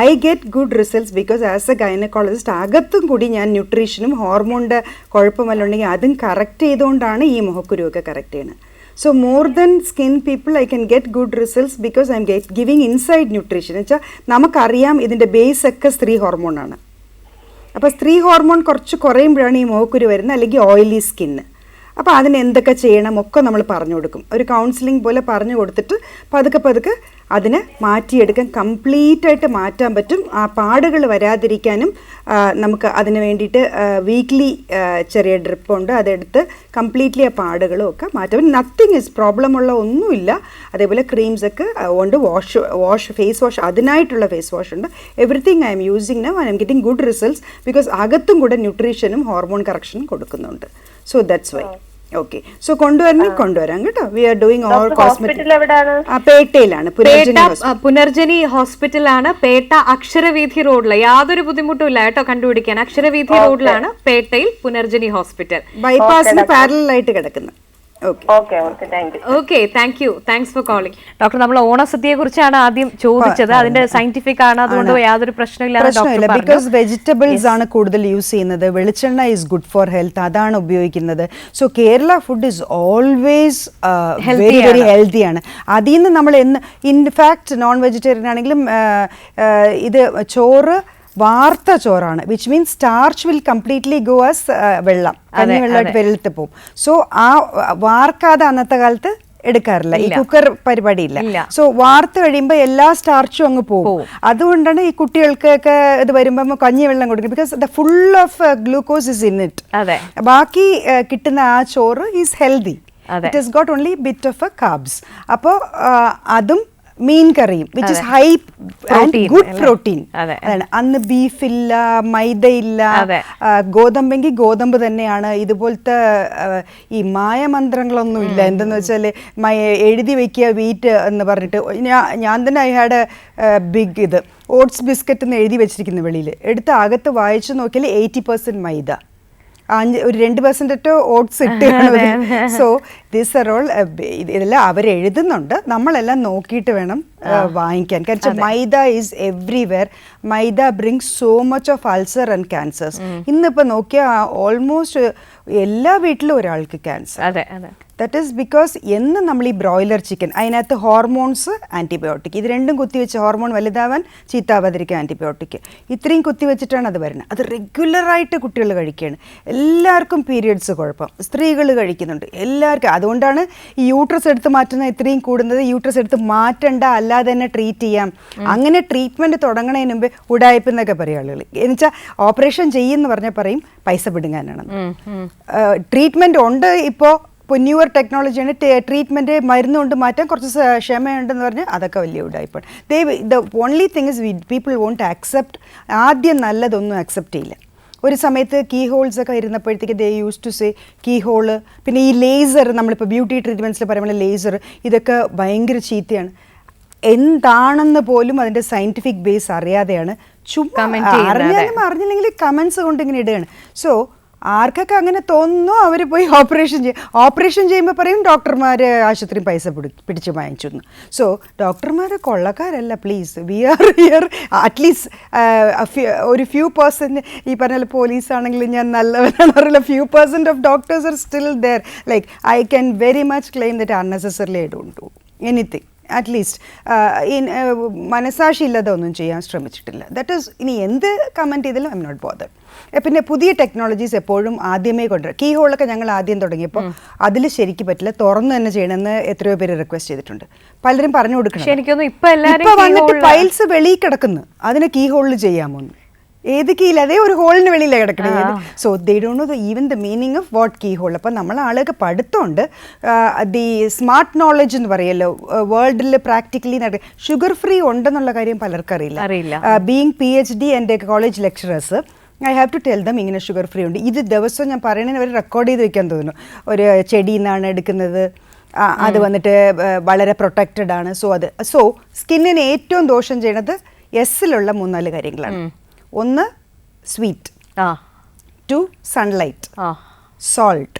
I get good results. Because as a gynaecologist അകത്തും കൂടി ഞാൻ ന്യൂട്രീഷനും ഹോർമോണിൻ്റെ കുഴപ്പമെല്ലാം ഉണ്ടെങ്കിൽ അതും കറക്റ്റ് ചെയ്തുകൊണ്ടാണ് ഈ മുഖക്കുരുവൊക്കെ കറക്റ്റ് ചെയ്യുന്നത്. So more than skin people, I can get good results because I'm giving inside nutrition. വെച്ചാൽ നമുക്കറിയാം ഇതിൻ്റെ ബേസ് ഒക്കെ സ്ത്രീ ഹോർമോണാണ്. അപ്പോൾ സ്ത്രീ ഹോർമോൺ കുറച്ച് കുറയുമ്പോഴാണ് ഈ മുഖക്കുരു വരുന്നത്, അല്ലെങ്കിൽ ഓയിലി സ്കിന്ന്. അപ്പോൾ അതിന് എന്തൊക്കെ ചെയ്യണം ഒക്കെ നമ്മൾ പറഞ്ഞു കൊടുക്കും. ഒരു കൗൺസിലിംഗ് പോലെ പറഞ്ഞു കൊടുത്തിട്ട് പതുക്കെ അതിനെ മാറ്റിയെടുക്കാൻ, കംപ്ലീറ്റ് ആയിട്ട് മാറ്റാൻ പറ്റും. ആ പാടുകൾ വരാതിരിക്കാനും നമുക്ക് അതിന് വേണ്ടിയിട്ട് വീക്ക്ലി ചെറിയ ഡ്രിപ്പുണ്ട്, അതെടുത്ത് കംപ്ലീറ്റ്ലി ആ പാടുകളും ഒക്കെ മാറ്റാം. നത്തിങ് ഇസ് പ്രോബ്ലം ഉള്ള ഒന്നുമില്ല. അതേപോലെ ക്രീംസൊക്കെ ഉണ്ട്, ഫേസ് വാഷ്, അതിനായിട്ടുള്ള ഫേസ് വാഷ് ഉണ്ട്. Everything I'm using now and I'm getting good results because അകത്തും കൂടെ ന്യൂട്രീഷനും ഹോർമോൺ കറക്ഷനും കൊടുക്കുന്നുണ്ട്. So that's why. Okay. So കൊണ്ടുവരാം കേട്ടോ. We are doing all cosmetic. പേട്ടയിലാണ്, പുനർജനി ഹോസ്പിറ്റലാണ്. പേട്ട അക്ഷരവീഥി റോഡില് യാതൊരു ബുദ്ധിമുട്ടും ഇല്ല കേട്ടോ കണ്ടുപിടിക്കാൻ. അക്ഷരവീഥി റോഡിലാണ് പേട്ടയിൽ പുനർജനി ഹോസ്പിറ്റൽ. ബൈപ്പാസിന് പാരലൽ കിടക്കുന്നത്. Okay, thank U, thanks for calling. Doctor, നമ്മൾ ഓണസദ്യയെ കുറിച്ചാണ് ആദ്യം ചോദിച്ചത്. അതിന്റെ സയന്റിഫിക് ആണ്, അതുകൊണ്ട് യാതൊരു പ്രശ്നമില്ല. ബിക്കോസ് വെജിറ്റബിൾസ് ആണ് കൂടുതൽ യൂസ് ചെയ്യുന്നത്. വെളിച്ചെണ്ണ ഈസ് ഗുഡ് ഫോർ ഹെൽത്ത്, അതാണ് ഉപയോഗിക്കുന്നത്. So Kerala food is always very very ഹെൽത്തിയാണ്. അതിൽ നിന്ന് നമ്മൾ ഇൻഫാക്ട് നോൺ വെജിറ്റേറിയൻ ആണെങ്കിലും ഇത് ചോറ് വാർത്ത ചോറാണ്, which means starch will completely go as വെള്ളം, കഞ്ഞിവെള്ളമായിട്ട് വെള്ളത്തിൽ പോകും. സോ ആ വാർക്കാതെ അന്നത്തെ കാലത്ത് എടുക്കാറില്ല, ഈ കുക്കർ പരിപാടിയില്ല. സോ വാർത്ത് കഴിയുമ്പോൾ എല്ലാ സ്റ്റാർച്ചും അങ്ങ് പോകും. അതുകൊണ്ടാണ് ഈ കുട്ടികൾക്കൊക്കെ ഇത് വരുമ്പോൾ കഞ്ഞിവെള്ളം കൊടുക്കുന്നത്. Because the full of glucose is in it. ബാക്കി കിട്ടുന്ന ആ ചോറ് is healthy. It has got only bit of a carbs. അപ്പോൾ അതും മീൻ കറിയും which is high and good protein. അതാണ്. അന്ന് ബീഫില്ല, മൈദയില്ല, ഗോതമ്പെങ്കിൽ ഗോതമ്പ് തന്നെയാണ്. ഇതുപോലത്തെ ഈ മായമന്ത്രങ്ങളൊന്നും ഇല്ല. എന്തെന്ന് വെച്ചാൽ എഴുതി വെക്കുക വീറ്റ് എന്ന് പറഞ്ഞിട്ട്. ഞാൻ തന്നെ ഐ ഹാഡ് ബിഗ് ഇത് ഓട്സ് ബിസ്ക്കറ്റ് എന്ന് എഴുതി വെച്ചിരിക്കുന്നു വെളിയിൽ. എടുത്ത് അകത്ത് വായിച്ചു നോക്കിയാൽ 80% മൈദ, ഒരു 2% ഓട്സ് ഇട്ടാണ്. സോ ദീസ് ആർ ഓൾ ഇതെല്ലാം അവരെഴുതുന്നുണ്ട്, നമ്മളെല്ലാം നോക്കിയിട്ട് വേണം വാങ്ങിക്കാൻ. കാരണം maida is everywhere. Maida brings so much of ulcer and cancers. ഇന്നിപ്പോൾ നോക്കിയാൽ ഓൾമോസ്റ്റ് എല്ലാ വീട്ടിലും ഒരാൾക്ക് ക്യാൻസർ. അതെ അതെ. ദറ്റ് ഈസ് ബിക്കോസ് എന്ന് നമ്മൾ ഈ ബ്രോയിലർ ചിക്കൻ, അതിനകത്ത് ഹോർമോൺസ്, ആൻറ്റിബയോട്ടിക്, ഇത് രണ്ടും കുത്തിവെച്ച് ഹോർമോൺ വലുതാവാൻ ചീത്താവാതിരിക്കാൻ ആൻറ്റിബയോട്ടിക്, ഇത്രയും കുത്തിവെച്ചിട്ടാണ് അത് വരുന്നത്. അത് റെഗുലറായിട്ട് കുട്ടികൾ കഴിക്കുകയാണ്. എല്ലാവർക്കും പീരിയഡ്സ് കുഴപ്പം, സ്ത്രീകൾ കഴിക്കുന്നുണ്ട്, എല്ലാവർക്കും. അതുകൊണ്ടാണ് ഈ യൂട്രസ് എടുത്ത് മാറ്റുന്ന ഇത്രയും കൂടുന്നത്. യൂട്രസ് എടുത്ത് മാറ്റണ്ട, അല്ലാതെ തന്നെ ട്രീറ്റ് ചെയ്യാം. അങ്ങനെ ട്രീറ്റ്മെൻറ്റ് തുടങ്ങുന്നതിന് മുമ്പ് ഉടായ്പ എന്നൊക്കെ പറയും ആളുകൾ. എന്നുവെച്ചാൽ ഓപ്പറേഷൻ ചെയ്യുമെന്ന് പറഞ്ഞാൽ പറയും പൈസ പിടുങ്ങാനാണെന്ന്. ട്രീറ്റ്മെൻറ്റ് ഉണ്ട്. ഇപ്പോൾ ന്യൂവർ ടെക്നോളജിയാണ്, ട്രീറ്റ്മെൻറ്റ് മരുന്ന് കൊണ്ട് മാറ്റാൻ കുറച്ച് ക്ഷമയുണ്ടെന്ന് പറഞ്ഞാൽ അതൊക്കെ വലിയ ഉടായ്പാണ്. The only thing is people won't accept. ആദ്യം നല്ലതൊന്നും ആക്സെപ്റ്റ് ചെയ്യില്ല. ഒരു സമയത്ത് കീ ഹോൾസ് ഒക്കെ ഇരുന്നപ്പോഴത്തേക്ക് they use to say key hole, പിന്നെ ഈ ലേസർ, നമ്മളിപ്പോൾ ബ്യൂട്ടി ട്രീറ്റ്മെൻറ്റ്സിൽ പറയുമ്പോൾ ലേസർ, ഇതൊക്കെ ഭയങ്കര ചീത്തയാണ്. എന്താണെന്ന് പോലും അതിൻ്റെ സയൻറ്റിഫിക് ബേസ് അറിയാതെയാണ് ചുമ്മാ അറിഞ്ഞില്ലെങ്കിൽ കമൻസ് കൊണ്ട് ഇങ്ങനെ ഇടുകയാണ്. സോ ആർക്കൊക്കെ അങ്ങനെ തോന്നുന്നു അവർ പോയി ഓപ്പറേഷൻ ചെയ്യും. ഓപ്പറേഷൻ ചെയ്യുമ്പോൾ പറയും ഡോക്ടർമാർ ആശുപത്രി പൈസ പിടിച്ച് വാങ്ങിച്ചു എന്ന്. സോ ഡോക്ടർമാർ കൊള്ളക്കാരല്ല, please. We are here at least ഒരു ഫ്യൂ പേഴ്സൻറ്റ്, ഈ പറഞ്ഞ പോലീസ് ആണെങ്കിലും ഞാൻ നല്ലവരാണെന്ന് അറിയില്ല, few percent of doctors are still there. Like I can very much claim that unnecessarily I don't do anything. At least മനസാക്ഷി ഇല്ലാതെ ഒന്നും ചെയ്യാൻ ശ്രമിച്ചിട്ടില്ല. ദാറ്റ് ഈസ്, ഇനി എന്ത് കമൻറ്റ് ചെയ്താലും ഐ എം നോട്ട് ബോദർഡ്. പിന്നെ പുതിയ ടെക്നോളജീസ് എപ്പോഴും ആദ്യമേ കൊണ്ടുവരും. കീ ഹോളൊക്കെ ഞങ്ങൾ ആദ്യം തുടങ്ങിയപ്പോൾ അതിൽ ശരിക്കും പറ്റില്ല, തുറന്നു തന്നെ ചെയ്യണമെന്ന് എത്രയോ പേര് റിക്വസ്റ്റ് ചെയ്തിട്ടുണ്ട്. പലരും പറഞ്ഞു കൊടുക്കണം. ഇപ്പൊ വന്നിട്ട് ഫയൽസ് വെളിയിൽ കിടക്കുന്നു, അതിനെ കീ ഹോളിൽ ചെയ്യാമോ? ഏത് കീയിൽ? അതേ ഒരു ഹോളിന് വെളിയിലാണ് കിടക്കണത്. So they don't know even the meaning of what key hole. അപ്പം നമ്മൾ ആളുകൾക്ക് പഠിത്തമുണ്ട്. ദി സ്മാർട്ട് നോളജ് എന്ന് പറയല്ലോ, വേൾഡിൽ പ്രാക്ടിക്കലി ഷുഗർ ഫ്രീ ഉണ്ടെന്നുള്ള കാര്യം പലർക്കും അറിയില്ല. ബീങ് PhD എൻ്റെ college lecturers, I have to tell them ഇങ്ങനെ ഷുഗർ ഫ്രീ ഉണ്ട്. ഇത് ദിവസവും ഞാൻ പറയണതിന് അവർ റെക്കോർഡ് ചെയ്ത് വെക്കാൻ തോന്നുന്നു. ഒരു ചെടിയിൽ നിന്നാണ് എടുക്കുന്നത്, അത് വന്നിട്ട് വളരെ പ്രൊട്ടക്റ്റഡ് ആണ്. സോ സ്കിന്നിന് ഏറ്റവും ദോഷം ചെയ്യണത് എസ്സിലുള്ള 3-4 കാര്യങ്ങളാണ്. 1 sweet, 2 sunlight, salt.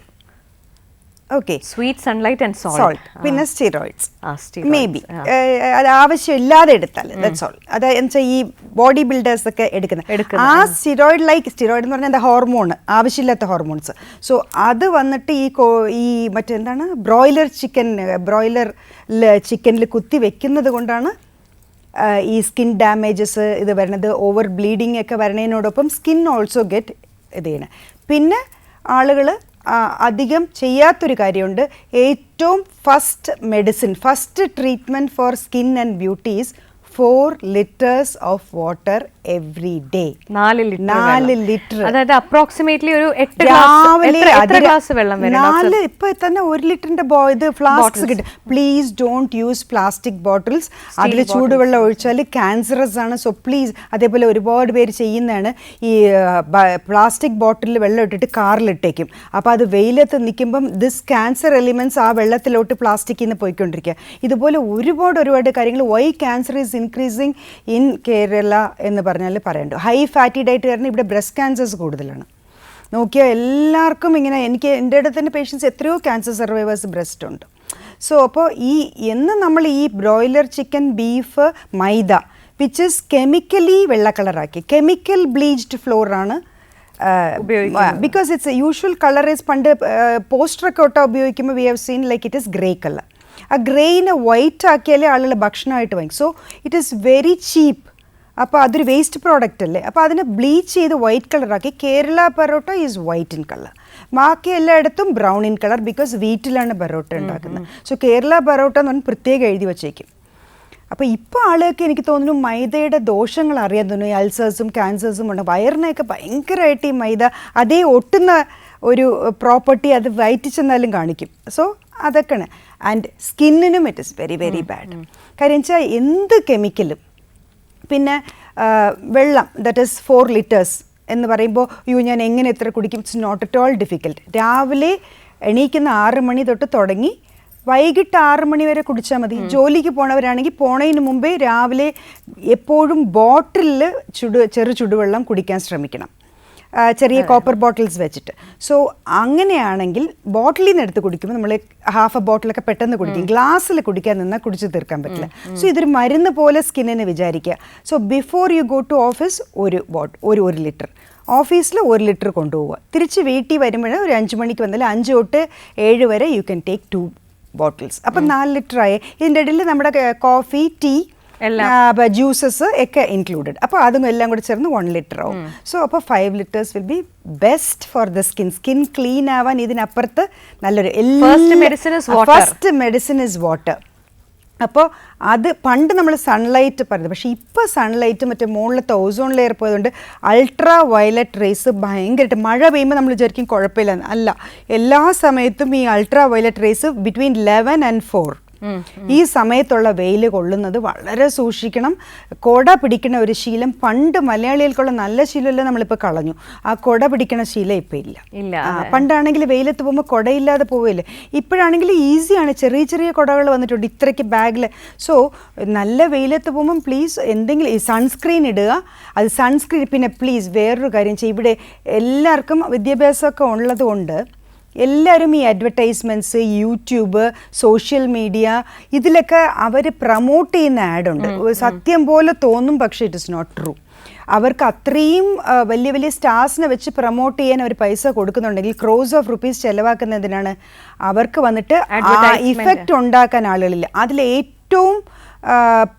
Okay, sweet, sunlight and salt. പിന്നെ സ്റ്റിറോയിഡ്സ് മേ ബി അത് ആവശ്യമില്ലാതെ എടുത്താൽ, ദാറ്റ്സ് ഓൾ. അത് എന്നുവെച്ചാൽ ഈ ബോഡി ബിൽഡേഴ്സ് ഒക്കെ എടുക്കുന്ന ആ സ്റ്റിറോയിഡ് എന്ന് പറഞ്ഞാൽ എന്താ, ഹോർമോൺ, ആവശ്യമില്ലാത്ത ഹോർമോൺസ്. സോ അത് വന്നിട്ട് ഈ മറ്റെന്താണ് ബ്രോയിലർ ചിക്കനിൽ കുത്തി വെക്കുന്നത് കൊണ്ടാണ് ഈ സ്കിൻ ഡാമേജസ് ഇത് വരുന്നത്. ഓവർ ബ്ലീഡിങ് ഒക്കെ വരണതിനോടൊപ്പം സ്കിൻ ഓൾസോ ഗെറ്റ് ഇത് ചെയ്യണം. പിന്നെ ആളുകൾ അധികം ചെയ്യാത്തൊരു കാര്യമുണ്ട്. ഏറ്റവും first treatment four skin and beauty is 4 liters of water every day. 4 litre, അതായത് അപ്രോക്സിമേറ്റ്ലി ഒരു 8 ഗ്ലാസ് വെള്ളം വരും. 4 ഇപ്പൊ തന്നെ 1 ലിറ്ററിന്റെ ഇത് ഫ്ലാസ്ക്സ് കിട്ടും. Please don't use plastic bottles. അതിൽ ചൂടുവെള്ളം ഒഴിച്ചാൽ ക്യാൻസറസ് ആണ്. So please. അതേപോലെ ഒരുപാട് പേര് ചെയ്യുന്നതാണ്, ഈ പ്ലാസ്റ്റിക് ബോട്ടിലിൽ വെള്ളം ഇട്ടിട്ട് കാറിലിട്ടേക്കും. അപ്പോൾ അത് വെയിലത്ത് നിൽക്കുമ്പം ദിസ് ക്യാൻസർ എലിമെന്റ്സ് ആ വെള്ളത്തിലോട്ട് പ്ലാസ്റ്റിക്കിൽ നിന്ന് പോയിക്കൊണ്ടിരിക്കുക. ഇതുപോലെ ഒരുപാട് കാര്യങ്ങൾ. Why cancer is increasing in Kerala എന്ന് പറഞ്ഞാൽ പറയണ്ടോ. ഹൈ ഫാറ്റി ഡയറ്റ് കാരണം ഇവിടെ ബ്രസ്റ്റ് ക്യാൻസേഴ്സ് കൂടുതലാണ്. നോക്കിയാൽ എല്ലാവർക്കും ഇങ്ങനെ, എൻ്റെ അടുത്ത് തന്നെ പേഷ്യൻസ് എത്രയോ ക്യാൻസർ സർവൈവേഴ്സ് ബ്രസ്റ്റ് ഉണ്ട്. സോ അപ്പോൾ നമ്മൾ ഈ broiler chicken, beef, maida which is chemically വെള്ള കളറാക്കി, കെമിക്കൽ ബ്ലീച്ച്ഡ് ഫ്ലോറാണ് because it's usual colour is. പണ്ട് പോസ്റ്ററൊക്കെ ഒട്ട ഉപയോഗിക്കുമ്പോൾ we have seen like it is grey colour. ആ ഗ്രേയിനെ വൈറ്റ് ആക്കിയാലേ ആളുകൾ ഭക്ഷണമായിട്ട് വാങ്ങി. So it is very cheap. അപ്പോൾ അതൊരു വേസ്റ്റ് പ്രോഡക്റ്റ് അല്ലേ. അപ്പോൾ അതിനെ ബ്ലീച്ച് ചെയ്ത് വൈറ്റ് കളറാക്കി. Kerala parotta is white in colour. ബാക്കി എല്ലായിടത്തും ബ്രൗൺ ഇൻ കളർ, ബിക്കോസ് വീട്ടിലാണ് പൊറോട്ട ഉണ്ടാക്കുന്നത്. സോ കേരള പൊറോട്ട എന്ന് പറഞ്ഞാൽ പ്രത്യേകം എഴുതി വച്ചേക്കും. അപ്പോൾ ഇപ്പോൾ ആളുകൾക്ക് എനിക്ക് തോന്നുന്നു മൈദയുടെ ദോഷങ്ങൾ അറിയാൻ തോന്നുന്നു. ഈ അൾസേഴ്സും ക്യാൻസേഴ്സും ഉണ്ട്. വയറിനെയൊക്കെ ഭയങ്കരമായിട്ട് ഈ മൈദ അതേ ഒട്ടുന്ന ഒരു പ്രോപ്പർട്ടി അത് വയറ്റി ചെന്നാലും കാണിക്കും. സോ അതൊക്കെയാണ്. ആൻഡ് സ്കിന്നിനും it is very very bad. കാര്യം വെച്ചാൽ എന്ത് കെമിക്കലും. പിന്നെ വെള്ളം, ദറ്റ് ഈസ് 4 liters എന്ന് പറയുമ്പോൾ ഞാൻ എങ്ങനെ എത്ര കുടിക്കും? It's not at all difficult. രാവിലെ എണീക്കുന്ന 6 മണി തൊട്ട് തുടങ്ങി വൈകിട്ട് 6 മണി വരെ കുടിച്ചാൽ മതി. ജോലിക്ക് പോണവരാണെങ്കിൽ പോണതിന് മുമ്പേ രാവിലെ എപ്പോഴും ബോട്ടിലിൽ ചെറു ചുടുവെള്ളം കുടിക്കാൻ ശ്രമിക്കണം. ചെറിയ കോപ്പർ ബോട്ടിൽസ് വെച്ചിട്ട്. സോ അങ്ങനെയാണെങ്കിൽ ബോട്ടിലിൽ നിന്ന് എടുത്ത് കുടിക്കുമ്പോൾ നമ്മൾ ഹാഫ് എ ബോട്ടിലൊക്കെ പെട്ടെന്ന് കുടിക്കും. ഗ്ലാസ്സിൽ കുടിക്കാൻ നിന്നാൽ കുടിച്ച് തീർക്കാൻ പറ്റില്ല. സോ ഇതൊരു മരുന്ന് പോലെ സ്കിന്നിന് വിചാരിക്കുക. So before you go to office ഒരു ലിറ്റർ, ഓഫീസിൽ 1 ലിറ്റർ കൊണ്ടുപോവുക. തിരിച്ച് വീട്ടിൽ വരുമ്പോൾ ഒരു 5 മണിക്ക് വന്നാൽ 5 തൊട്ട് 7 വരെ യു ക്യാൻ ടേക്ക് 2 ബോട്ടിൽസ്. അപ്പം 4 ലിറ്റർ ആയി. ഇതിൻ്റെ ഇടയിൽ നമ്മുടെ കോഫി, ടീ, ജ്യൂസസ് ഒക്കെ ഇൻക്ലൂഡഡ്. അപ്പോൾ അതും എല്ലാം കൂടി ചേർന്ന് 1 ലിറ്റർ ആവും. സോ അപ്പോൾ 5 litres will be best for the skin clean ആവാൻ. ഇതിനപ്പുറത്ത് നല്ലൊരു ഫസ്റ്റ് മെഡിസിൻ ഇസ് വാട്ടർ. അപ്പോൾ അത് പണ്ട് നമ്മൾ സൺലൈറ്റ് പറയുന്നത്, പക്ഷേ ഇപ്പോൾ സൺലൈറ്റ് മറ്റേ മുകളിലത്തെ ഓസോൺ ലെയർ പോയതുകൊണ്ട് അൾട്രാ വയലറ്റ് റേസ് ഭയങ്കരമായിട്ട്, മഴ പെയ്യുമ്പോൾ നമ്മൾ വിചാരിക്കും കുഴപ്പമില്ല, അല്ല, എല്ലാ സമയത്തും ഈ ultra violet raise between 11 and 4 ഈ സമയത്തുള്ള വെയിൽ കൊള്ളുന്നത് വളരെ സൂക്ഷിക്കണം. കൊട പിടിക്കുന്ന ഒരു ശീലം പണ്ട് മലയാളികൾക്കുള്ള നല്ല ശീലമെല്ലാം നമ്മളിപ്പോൾ കളഞ്ഞു. ആ കൊട പിടിക്കണ ശീലം ഇപ്പം ഇല്ല. പണ്ടാണെങ്കിൽ വെയിലത്ത് പോകുമ്പോൾ കൊടയില്ലാതെ പോവില്ല. ഇപ്പോഴാണെങ്കിൽ ഈസിയാണ്, ചെറിയ ചെറിയ കൊടകൾ വന്നിട്ടുണ്ട് ഇത്രയ്ക്ക് ബാഗിൽ. സോ നല്ല വെയിലത്ത് പോകുമ്പം പ്ലീസ് എന്തെങ്കിലും ഈ സൺസ്ക്രീൻ ഇടുക. അത് സൺസ്ക്രീൻ, പിന്നെ പ്ലീസ് വേറൊരു കാര്യം ചെയ്യും, ഇവിടെ എല്ലാവർക്കും വിദ്യാഭ്യാസമൊക്കെ ഉള്ളത് കൊണ്ട് എല്ലാവരും ഈ അഡ്വർടൈസ്മെൻറ്റ്സ്, യൂട്യൂബ്, സോഷ്യൽ മീഡിയ, ഇതിലൊക്കെ അവർ പ്രൊമോട്ട് ചെയ്യുന്ന ആഡുണ്ട്. സത്യം പോലെ തോന്നും, പക്ഷേ ഇറ്റ് ഇസ് നോട്ട് ട്രൂ. അവർക്ക് അത്രയും വലിയ വലിയ സ്റ്റാർസിനെ വെച്ച് പ്രൊമോട്ട് ചെയ്യാൻ അവർ പൈസ കൊടുക്കുന്നുണ്ടെങ്കിൽ ക്രോസ് ഓഫ് റുപ്പീസ് ചിലവാക്കുന്നതിനാണ്. അവർക്ക് വന്നിട്ട് ആ ഇഫക്റ്റ് ഉണ്ടാക്കാൻ ആളുകളില്ല. അതിലേറ്റവും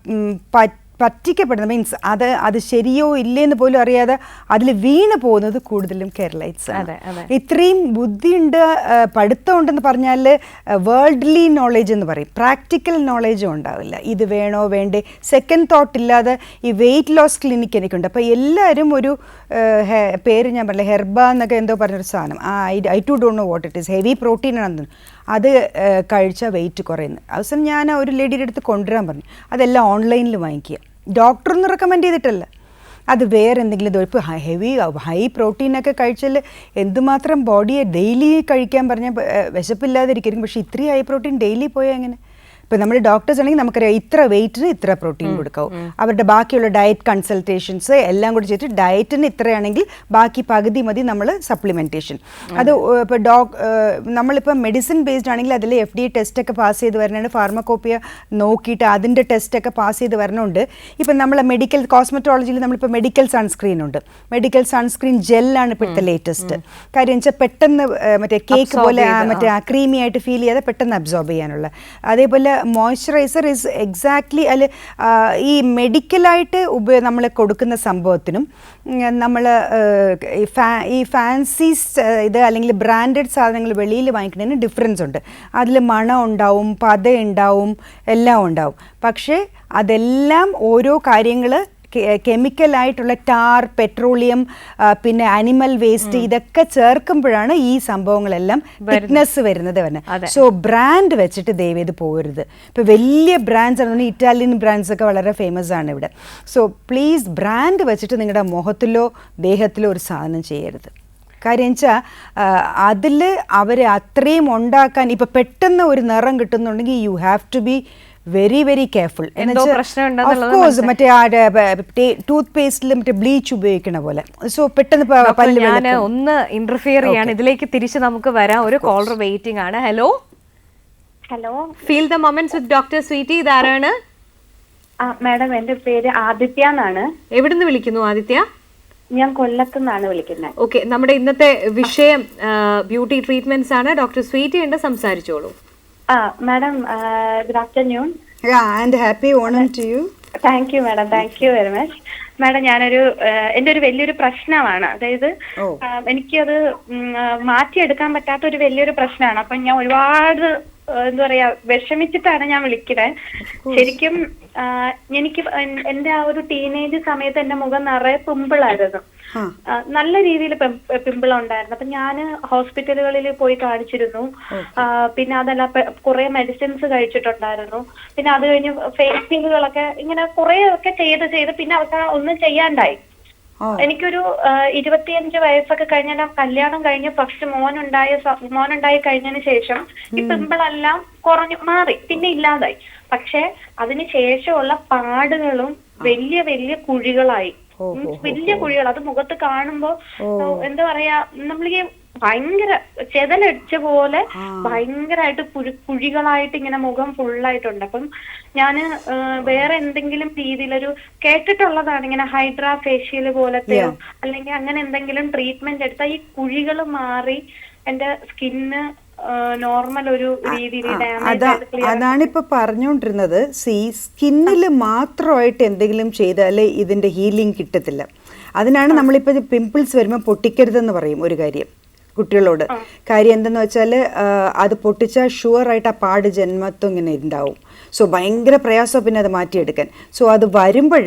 പറ്റിക്കപ്പെടുന്നത് മീൻസ് അത് ശരിയോ ഇല്ലേന്ന് പോലും അറിയാതെ അതിൽ വീണ് പോകുന്നത് കൂടുതലും കേരളൈറ്റ്സ് ആണ്. ഇത്രയും ബുദ്ധിയുണ്ട്, പഠിത്തമുണ്ടെന്ന് പറഞ്ഞാൽ വേൾഡ്ലി നോളേജ് എന്ന് പറയും, പ്രാക്ടിക്കൽ നോളേജും ഉണ്ടാവില്ല. ഇത് വേണോ വേണ്ടേ, സെക്കൻഡ് തോട്ട് ഇല്ലാതെ. ഈ വെയിറ്റ് ലോസ് ക്ലിനിക്ക് എനിക്കുണ്ട്. അപ്പോൾ എല്ലാവരും ഒരു പേര് ഞാൻ പറഞ്ഞില്ല, ഹെർബ എന്നൊക്കെ എന്തോ പറഞ്ഞൊരു സാധനം, I too don't know what it is, heavy protein ആണെന്ന്, അത് കഴിച്ചാൽ വെയിറ്റ് കുറയുന്നു. അവസാനം ഞാൻ ഒരു ലേഡിയുടെ അടുത്ത് കൊണ്ടുവരാൻ പറഞ്ഞു. അതെല്ലാം ഓൺലൈനിൽ വാങ്ങിക്കുക, ഡോക്ടറൊന്നും റെക്കമെൻഡ് ചെയ്തിട്ടല്ല. അത് വേറെ എന്തെങ്കിലും ഇപ്പോൾ ഹൈ പ്രോട്ടീനൊക്കെ കഴിച്ചാൽ എന്തുമാത്രം ബോഡിയെ ഡെയിലി കഴിക്കാൻ പറഞ്ഞാൽ വിശപ്പില്ലാതിരിക്കും. പക്ഷേ ഇത്രയും ഹൈ പ്രോട്ടീൻ ഡെയിലി പോയാൽ എങ്ങനെ? ഇപ്പോൾ നമ്മുടെ ഡോക്ടേഴ്സ് ആണെങ്കിൽ നമുക്കറിയാം ഇത്ര വെയിറ്റിന് ഇത്ര പ്രോട്ടീൻ കൊടുക്കാവും. അവരുടെ ബാക്കിയുള്ള ഡയറ്റ് കൺസൾട്ടേഷൻസ് എല്ലാം കൂടി ചെയ്തിട്ട് ഡയറ്റിന് ഇത്രയാണെങ്കിൽ ബാക്കി പകുതി മതി നമ്മൾ സപ്ലിമെൻറ്റേഷൻ. അത് ഇപ്പോൾ നമ്മളിപ്പോൾ മെഡിസിൻ ബേസ്ഡ് ആണെങ്കിൽ അതിൽ FDA ടെസ്റ്റൊക്കെ പാസ് ചെയ്ത് വരണുണ്ട്, ഫാർമക്കോപ്പിയ നോക്കിയിട്ട് അതിൻ്റെ ടെസ്റ്റൊക്കെ പാസ് ചെയ്ത് വരണുണ്ട്. ഇപ്പം നമ്മൾ മെഡിക്കൽ കോസ്മെറ്റോളജിയിൽ നമ്മളിപ്പോൾ മെഡിക്കൽ സൺസ്ക്രീൻ ഉണ്ട്. മെഡിക്കൽ സൺസ്ക്രീൻ ജെല്ലാണ് ഇപ്പോഴത്തെ ലേറ്റസ്റ്റ്. കാര്യം വെച്ചാൽ പെട്ടെന്ന് മറ്റേ കേക്ക് പോലെ മറ്റേ ക്രീമി ആയിട്ട് ഫീൽ ചെയ്യാതെ പെട്ടെന്ന് അബ്സോർബ് ചെയ്യാനുള്ള. അതേപോലെ മോയ്സ്ചറൈസർ ഇസ് എക്സാക്ട്ലി അതിൽ ഈ മെഡിക്കലായിട്ട് നമ്മൾ കൊടുക്കുന്ന സംഭവത്തിനും നമ്മൾ ഈ ഫാൻസി ഇത് അല്ലെങ്കിൽ ബ്രാൻഡഡ് സാധനങ്ങൾ വെളിയിൽ വാങ്ങിക്കുന്നതിന് ഡിഫറൻസ് ഉണ്ട്. അതിൽ മണം ഉണ്ടാവും, പത ഉണ്ടാവും, എല്ലാം ഉണ്ടാവും. പക്ഷേ അതെല്ലാം ഓരോ കാര്യങ്ങൾ കെമിക്കലായിട്ടുള്ള ടാർ, പെട്രോളിയം, പിന്നെ അനിമൽ വേസ്റ്റ്, ഇതൊക്കെ ചേർക്കുമ്പോഴാണ് ഈ സംഭവങ്ങളെല്ലാം തിക്നെസ് വരുന്നത് തന്നെ. സോ ബ്രാൻഡ് വെച്ചിട്ട് ദയവേത് പോകരുത്. ഇപ്പോൾ വലിയ ബ്രാൻഡ്സ് ആണ്, ഇറ്റാലിയൻ ബ്രാൻഡ്സ് ഒക്കെ വളരെ ഫേമസ് ആണ് ഇവിടെ. സോ പ്ലീസ് ബ്രാൻഡ് വെച്ചിട്ട് നിങ്ങളുടെ മുഖത്തിലോ ദേഹത്തിലോ ഒരു സാധനം ചെയ്യരുത്. കാര്യം വെച്ചാൽ അതിൽ അവർ അത്രയും ഉണ്ടാക്കാൻ, ഇപ്പം പെട്ടെന്ന് ഒരു നിറം കിട്ടുന്നുണ്ടെങ്കിൽ you have to be very very careful. Of course മറ്റേ ടൂത്ത് പേസ്റ്റിൽ മറ്റേ ബ്ലീച്ച് ഉപയോഗിക്കണ പോലെ. സോ പെട്ടെന്ന് ഞാൻ ഒന്ന് ഇന്റർഫിയർ ചെയ്യാണ്, ഇതിലേക്ക് തിരിച്ച് നമുക്ക് വരാം. ഒരു കോളർ വെയിറ്റിംഗ് ആണ്. Hello hello, feel the moments with doctor Sweety. ഇതാരാണ്? മാഡം, എന്റെ പേര് ആദിത്യ എന്നാണ്. എവിടുന്ന് വിളിക്കുന്നു ആദിത്യ? ഞാൻ കൊല്ലത്ത് നിന്നാണ് വിളിക്കുന്നത്. ഓക്കെ, നമ്മുടെ ഇന്നത്തെ വിഷയം ബ്യൂട്ടി ട്രീറ്റ്മെന്റ്സ് ആണ്. ഡോക്ടർ സ്വീറ്റി ഉണ്ട്, സംസാരിച്ചോളൂ. Madam, good afternoon. and happy Onam to you. Thank you madam, thank you very much. Madam, എന്റെ ഒരു വലിയൊരു പ്രശ്നമാണ്. അതായത് എനിക്കത് മാറ്റിയെടുക്കാൻ പറ്റാത്ത ഒരു വലിയൊരു പ്രശ്നമാണ്. അപ്പൊ ഞാൻ ഒരുപാട് എന്താ പറയാ വിഷമിച്ചിട്ടാണ് ഞാൻ വിളിക്കുന്നത്. ശരിക്കും എനിക്ക് എന്റെ ആ ഒരു ടീനേജ് സമയത്ത് എന്റെ മുഖം നിറയെ പിമ്പിളായിരുന്നു, നല്ല രീതിയിൽ പിമ്പിൾ ഉണ്ടായിരുന്നു. അപ്പൊ ഞാൻ ഹോസ്പിറ്റലുകളിൽ പോയി കാണിച്ചിരുന്നു. പിന്നെ അതല്ല കുറെ മെഡിസിൻസ് കഴിച്ചിട്ടുണ്ടായിരുന്നു. പിന്നെ അത് കഴിഞ്ഞ് ഫേഷ്യലുകളൊക്കെ ഇങ്ങനെ കുറെ ഒക്കെ ചെയ്ത് പിന്നെ അവസാനം ഒന്നും ചെയ്യാണ്ടായി. എനിക്കൊരു 25 വയസ്സൊക്കെ കഴിഞ്ഞ കല്യാണം കഴിഞ്ഞ് ഫസ്റ്റ് മോനുണ്ടായി കഴിഞ്ഞതിന് ശേഷം ഈ പിമ്പിളെല്ലാം മാറി, പിന്നെ ഇല്ലാതായി. പക്ഷെ അതിന് ശേഷമുള്ള പാടുകളും വലിയ വലിയ കുഴികളായി. വലിയ കുഴികൾ. അത് മുഖത്ത് കാണുമ്പോ എന്താ പറയാ, നമ്മളിങ്ങനെ ഭയങ്കര ചെതലടിച്ച പോലെ ഭയങ്കരമായിട്ട് കുഴികളായിട്ട് ഇങ്ങനെ മുഖം ഫുള്ളായിട്ടുണ്ട്. അപ്പം ഞാന് വേറെ എന്തെങ്കിലും രീതിയിലൊരു കേട്ടിട്ടുള്ളതാണ് ഇങ്ങനെ ഹൈഡ്രാ ഫേഷ്യൽ പോലത്തെയോ അല്ലെങ്കിൽ അങ്ങനെ എന്തെങ്കിലും ട്രീറ്റ്മെന്റ് എടുത്താൽ ഈ കുഴികൾ മാറി എന്റെ സ്കിന്ന് നോർമൽ ഒരു രീതിയിൽ അതാണ് ഇപ്പൊ പറഞ്ഞുകൊണ്ടിരുന്നത്. സ്കിന്നിൽ മാത്രമായിട്ട് എന്തെങ്കിലും ചെയ്താലേ ഇതിന്റെ ഹീലിംഗ് കിട്ടത്തില്ല. അതിനാണ് നമ്മളിപ്പോ പിമ്പിൾസ് വരുമ്പോൾ പൊട്ടിക്കരുതെന്ന് പറയും ഒരു കാര്യം കുട്ടികളോട്. കാര്യം എന്തെന്ന് വെച്ചാൽ അത് പൊട്ടിച്ചാൽ ഷുവറായിട്ട് ആ പാട് ജന്മത്വം ഇങ്ങനെ ഉണ്ടാവും. സോ ഭയങ്കര പ്രയാസം പിന്നെ അത് മാറ്റിയെടുക്കാൻ. സോ അത് വരുമ്പോൾ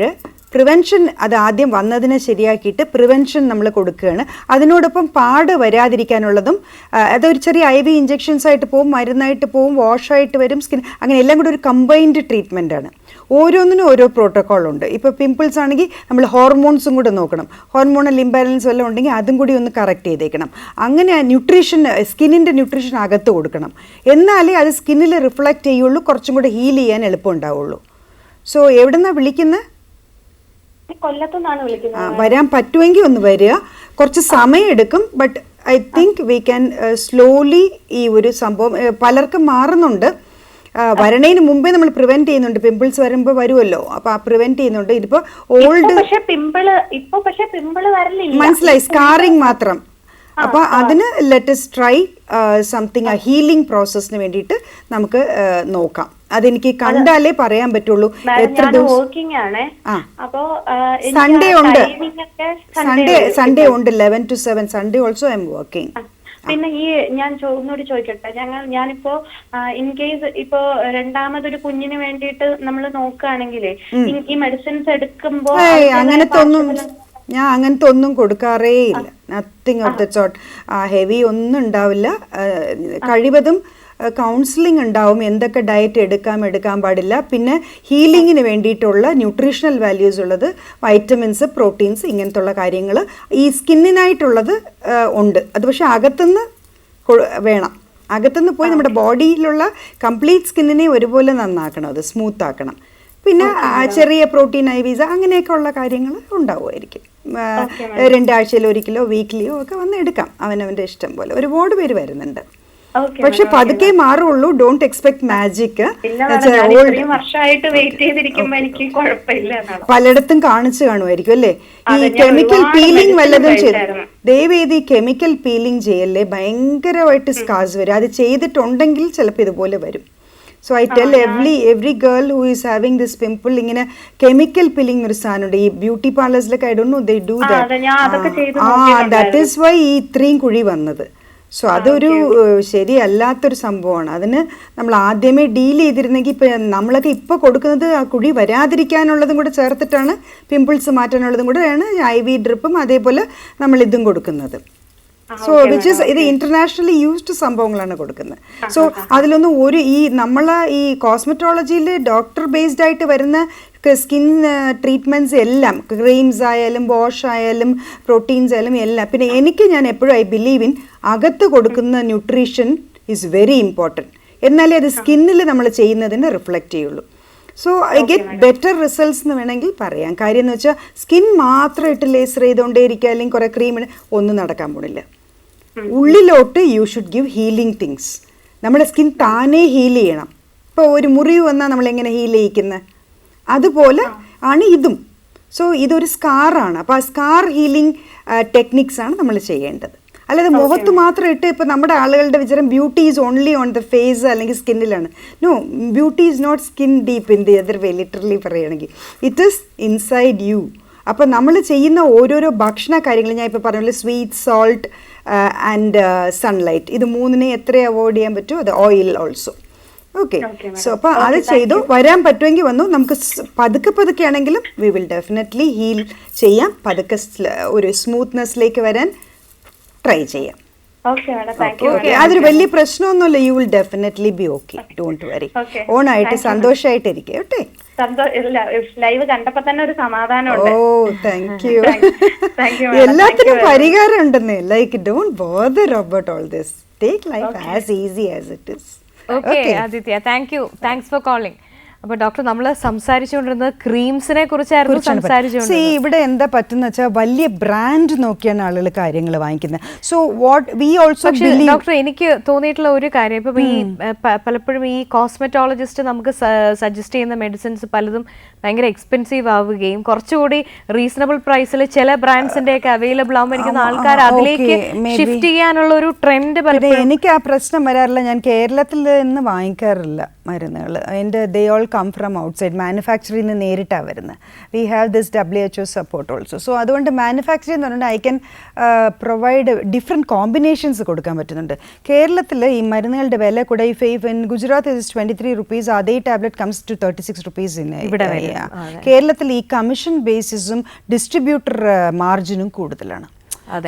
പ്രിവെൻഷൻ, അത് ആദ്യം വന്നതിനെ ശരിയാക്കിയിട്ട് പ്രിവെൻഷൻ നമ്മൾ കൊടുക്കുകയാണ്. അതിനോടൊപ്പം പാട് വരാതിരിക്കാനുള്ളതും അതൊരു ചെറിയ IV ഇഞ്ചെക്ഷൻസ് ആയിട്ട് പോവും, മരുന്നായിട്ട് പോവും, വാഷായിട്ട് വരും, സ്കിൻ, അങ്ങനെ എല്ലാം കൂടി ഒരു കമ്പൈൻഡ് ട്രീറ്റ്മെൻ്റ് ആണ്. ഓരോന്നിനും ഓരോ പ്രോട്ടോക്കോൾ ഉണ്ട്. ഇപ്പോൾ പിമ്പിൾസ് ആണെങ്കിൽ നമ്മൾ ഹോർമോൺസും കൂടെ നോക്കണം. ഹോർമോണൽ ഇംബാലൻസ് വല്ലതും ഉണ്ടെങ്കിൽ അതും കൂടി ഒന്ന് കറക്റ്റ് ചെയ്തേക്കണം. അങ്ങനെ ന്യൂട്രീഷൻ, സ്കിന്നിൻ്റെ ന്യൂട്രീഷൻ അകത്ത് കൊടുക്കണം. എന്നാലേ അത് സ്കിന്നിൽ റിഫ്ലക്റ്റ് ചെയ്യുള്ളൂ, കുറച്ചും കൂടെ ഹീൽ ചെയ്യാൻ എളുപ്പം ഉണ്ടാവുള്ളൂ. സോ എവിടെ നിന്നാണ് വിളിക്കുന്നത്? കൊല്ലത്തുനിന്നാണ് വിളിക്കുന്നത്. വരാൻ പറ്റുമെങ്കിൽ ഒന്ന് വരിക. കുറച്ച് സമയം എടുക്കും, but I think we can slowly ഈ ഒരു സംഭവം പലർക്കും മാറുന്നുണ്ട്. വരണതിന് മുമ്പേ നമ്മൾ പ്രിവെന്റ് ചെയ്യുന്നുണ്ട്. പിമ്പിൾസ് വരുമ്പോൾ വരുമല്ലോ, അപ്പൊ ആ പ്രിവെന്റ് ചെയ്യുന്നുണ്ട്. ഇതിപ്പോ ഓൾഡ് മനസ്സിലായി, സ്കാറിങ് മാത്രം. അപ്പൊ അതിന് ലെറ്റസ് ട്രൈ സംതിങ്, ആ ഹീലിംഗ് പ്രോസസ്സിന് വേണ്ടിയിട്ട് നമുക്ക് നോക്കാം. അതെനിക്ക് കണ്ടാലേ പറയാൻ പറ്റുള്ളൂ. എത്ര ദിവസം? സൺഡേ ഉണ്ട്, സൺഡേ ഉണ്ട് 11 to 7. Sunday also I am working. പിന്നെ ഈ ഞാൻ ഒന്നുകൂടി ചോദിക്കട്ടെ, ഞാനിപ്പോ ഇൻ കേസ് ഇപ്പോ രണ്ടാമതൊരു കുഞ്ഞിന് വേണ്ടിയിട്ട് നമ്മൾ നോക്കുകയാണെങ്കിൽ ഈ മെഡിസിൻസ് എടുക്കുമ്പോ ഞാൻ അങ്ങനത്തെ ഒന്നും കൊടുക്കാറേ ഇല്ല. Nothing of the sort. Heavy ഒന്നും ഉണ്ടാവില്ല. കഴിവതും കൗൺസിലിംഗ് ഉണ്ടാവും, എന്തൊക്കെ ഡയറ്റ് എടുക്കാൻ പാടില്ല. പിന്നെ ഹീലിങ്ങിന് വേണ്ടിയിട്ടുള്ള ന്യൂട്രീഷണൽ വാല്യൂസ് ഉള്ളത്, വൈറ്റമിൻസ്, പ്രോട്ടീൻസ്, ഇങ്ങനത്തുള്ള കാര്യങ്ങൾ ഈ സ്കിന്നിനായിട്ടുള്ളത് ഉണ്ട്. അത് പക്ഷെ അകത്തുനിന്ന് വേണം. അകത്തുനിന്ന് പോയി നമ്മുടെ ബോഡിയിലുള്ള കംപ്ലീറ്റ് സ്കിന്നിനെ ഒരുപോലെ നന്നാക്കണം, അത് സ്മൂത്ത് ആക്കണം. പിന്നെ ചെറിയ പ്രോട്ടീൻ IVs അങ്ങനെയൊക്കെ ഉള്ള കാര്യങ്ങൾ ഉണ്ടാവുമായിരിക്കും. 2 ആഴ്ചയിൽ ഒരിക്കലോ വീക്ക്ലിയോ ഒക്കെ വന്ന് എടുക്കാം, അവനവൻ്റെ ഇഷ്ടം പോലെ. ഒരുപാട് പേര് വരുന്നുണ്ട്. പക്ഷെ പതുക്കെ മാറുള്ളൂ. Don't expect magic. പലയിടത്തും കാണിച്ചു കാണുമായിരിക്കും അല്ലേ? ഈ കെമിക്കൽ പീലിംഗ് വല്ലതും ചെയ്ത് ദയവേദി കെമിക്കൽ പീലിംഗ് ചെയ്യല്ലേ, ഭയങ്കരമായിട്ട് സ്കാർസ് വരും. അത് ചെയ്തിട്ടുണ്ടെങ്കിൽ ചിലപ്പോൾ ഇതുപോലെ വരും. So I tell every girl who is having this pimple, ഇങ്ങനെ കെമിക്കൽ പീലിംഗ് ഒരു സാധനമുണ്ട് ഈ beauty പാർലേഴ്സിലൊക്കെ. I don't know, they do that. That is why ഈ ഇത്രയും കുഴി വന്നത്. സോ അതൊരു ശരിയല്ലാത്തൊരു സംഭവമാണ്. അതിന് നമ്മൾ ആദ്യമേ ഡീൽ ചെയ്തിരുന്നെങ്കിൽ ഇപ്പം നമ്മളൊക്കെ ഇപ്പോൾ കൊടുക്കുന്നത് ആ കുഴി വരാതിരിക്കാനുള്ളതും കൂടെ ചേർത്തിട്ടാണ്, പിമ്പിൾസ് മാറ്റാനുള്ളതും കൂടെയാണ് IV ഡ്രിപ്പും അതേപോലെ നമ്മൾ ഇതും കൊടുക്കുന്നത്. സോ വിച്ച് ഇസ് ഇത് ഇന്റർനാഷണലി യൂസ്ഡ് സംഭവങ്ങളാണ് കൊടുക്കുന്നത്. സോ അതിലൊന്നും ഈ നമ്മളെ ഈ കോസ്മെറ്റോളജിയിൽ ഡോക്ടർ ബേസ്ഡ് ആയിട്ട് വരുന്ന സ്കിൻ ട്രീറ്റ്മെൻറ്റ്സ് എല്ലാം, ക്രീംസ് ആയാലും വാഷ് ആയാലും പ്രോട്ടീൻസ് ആയാലും എല്ലാം. പിന്നെ ഞാൻ എപ്പോഴും ഐ ബിലീവ് ഇൻ അകത്ത് കൊടുക്കുന്ന ന്യൂട്രീഷൻ ഈസ് വെരി ഇമ്പോർട്ടൻറ്റ്. എന്നാലേ അത് സ്കിന്നിൽ നമ്മൾ ചെയ്യുന്നതിന് റിഫ്ലക്റ്റ് ചെയ്യുള്ളൂ. So I get better results എന്ന് വേണമെങ്കിൽ പറയാം. കാര്യം എന്ന് വെച്ചാൽ സ്കിൻ മാത്രം ഇട്ട് ലേസർ ചെയ്തുകൊണ്ടേ ഇരിക്കുക, അല്ലെങ്കിൽ കുറേ ക്രീം ഒന്നും നടക്കാൻ പോണില്ല. ഉള്ളിലോട്ട് you should give healing things. നമ്മുടെ സ്കിൻ താനേ ഹീൽ ചെയ്യണം. ഇപ്പോൾ ഒരു മുറിവ് വന്നാൽ നമ്മളെങ്ങനെ ഹീൽ ചെയ്യിക്കുന്നത്, അതുപോലെ ആണ് ഇതും. സോ ഇതൊരു സ്കാറാണ്. അപ്പോൾ ആ സ്കാർ ഹീലിംഗ് ടെക്നിക്സാണ് നമ്മൾ ചെയ്യേണ്ടത്. അല്ലാതെ മുഖത്ത് മാത്രം ഇട്ട് ഇപ്പോൾ നമ്മുടെ ആളുകളുടെ വിചാരം beauty is only on the face അല്ലെങ്കിൽ സ്കിന്നിലാണ്. No, beauty is not skin deep in the other way. Literally പറയുകയാണെങ്കിൽ ഇറ്റ് ഈസ് ഇൻസൈഡ് യു. അപ്പോൾ നമ്മൾ ചെയ്യുന്ന ഓരോരോ ഭക്ഷണ കാര്യങ്ങൾ, ഞാൻ ഇപ്പോൾ പറഞ്ഞ സ്വീറ്റ്, സോൾട്ട് ആൻഡ് സൺലൈറ്റ്, ഇത് മൂന്നിനെ എത്ര അവോയ്ഡ് ചെയ്യാൻ പറ്റുമോ, അത് ഓയിൽ ഓൾസോ. ഓക്കെ. സോ അപ്പോൾ അത് ചെയ്തു. വരാൻ പറ്റുമെങ്കിൽ വന്നു. നമുക്ക് പതുക്കെ ആണെങ്കിലും വി വിൽ ഡെഫിനറ്റ്ലി ഹീൽ ചെയ്യാം. പതുക്കെ ഒരു സ്മൂത്ത്നെസ്സിലേക്ക് വരാൻ ട്രൈ ചെയ്യാം. അതൊരു വലിയ പ്രശ്നമൊന്നുമില്ല. You will definitely be okay. Don't worry. ഓണായിട്ട് സന്തോഷമായിട്ടിരിക്കുക കേട്ടെ. ലൈവ് കണ്ടപ്പോ തന്നെ ഒരു സമാധാനം. Oh thank you. എല്ലാത്തിനും പരിഹാരം ഉണ്ടെന്നേ. Like don't bother about all this. Take life as easy as it is. Okay, Aditya, thank you. Thanks for calling. അപ്പൊ ഡോക്ടർ നമ്മൾ സംസാരിച്ചുകൊണ്ടിരുന്നത് ക്രീംസിനെ കുറിച്ചായിരുന്നു സംസാരിച്ചുകൊണ്ടിരുന്നത്. ഇവിടെ എന്താ പറ്റുന്ന വെച്ചാൽ വലിയ ബ്രാൻഡ് നോക്കിയാണ് ആളുകൾ കാര്യങ്ങൾ വാങ്ങിക്കുന്നത്. So what we also doctor എനിക്ക് തോന്നിയിട്ടുള്ള ഒരു കാര്യം, ഇപ്പൊ ഈ പലപ്പോഴും ഈ കോസ്മെറ്റോളജിസ്റ്റ് നമുക്ക് സജസ്റ്റ് ചെയ്യുന്ന മെഡിസിൻസ് പലതും ഭയങ്കര എക്സ്പെൻസീവ് ആവുകയും കുറച്ചുകൂടി റീസണബിൾ പ്രൈസിൽ ചില ബ്രാൻഡ്സിന്റെ ഒക്കെ അവൈലബിൾ ആകുമ്പോൾ എനിക്ക് ആൾക്കാർ അതിലേക്ക് ഷിഫ്റ്റ് ചെയ്യാനുള്ള ഒരു ട്രെൻഡ് പലപ്പോഴും. എനിക്ക് ആ പ്രശ്നം വരാറില്ല. ഞാൻ കേരളത്തിൽ നിന്ന് വാങ്ങിക്കാറില്ല മരുന്നുകൾ. എൻ്റെ they all come from outside. മാനുഫാക്ചറിൽ നിന്ന് നേരിട്ടാണ് വരുന്നത്. We have this WHO support also. So അതുകൊണ്ട് മാനുഫാക്ചറിംഗ് എന്ന് പറഞ്ഞാൽ I can provide different combinations കൊടുക്കാൻ പറ്റുന്നുണ്ട്. കേരളത്തിൽ ഈ മരുന്നുകളുടെ വില കൂടെ ഇൻ ഗുജറാത്ത് ഇസ് 23 rupees, അതേ ടാബ്ലറ്റ് കംസ് ടു 36 rupees. കേരളത്തിൽ ഈ കമ്മീഷൻ ബേസിസും ഡിസ്ട്രിബ്യൂട്ടർ മാർജിനും കൂടുതലാണ്.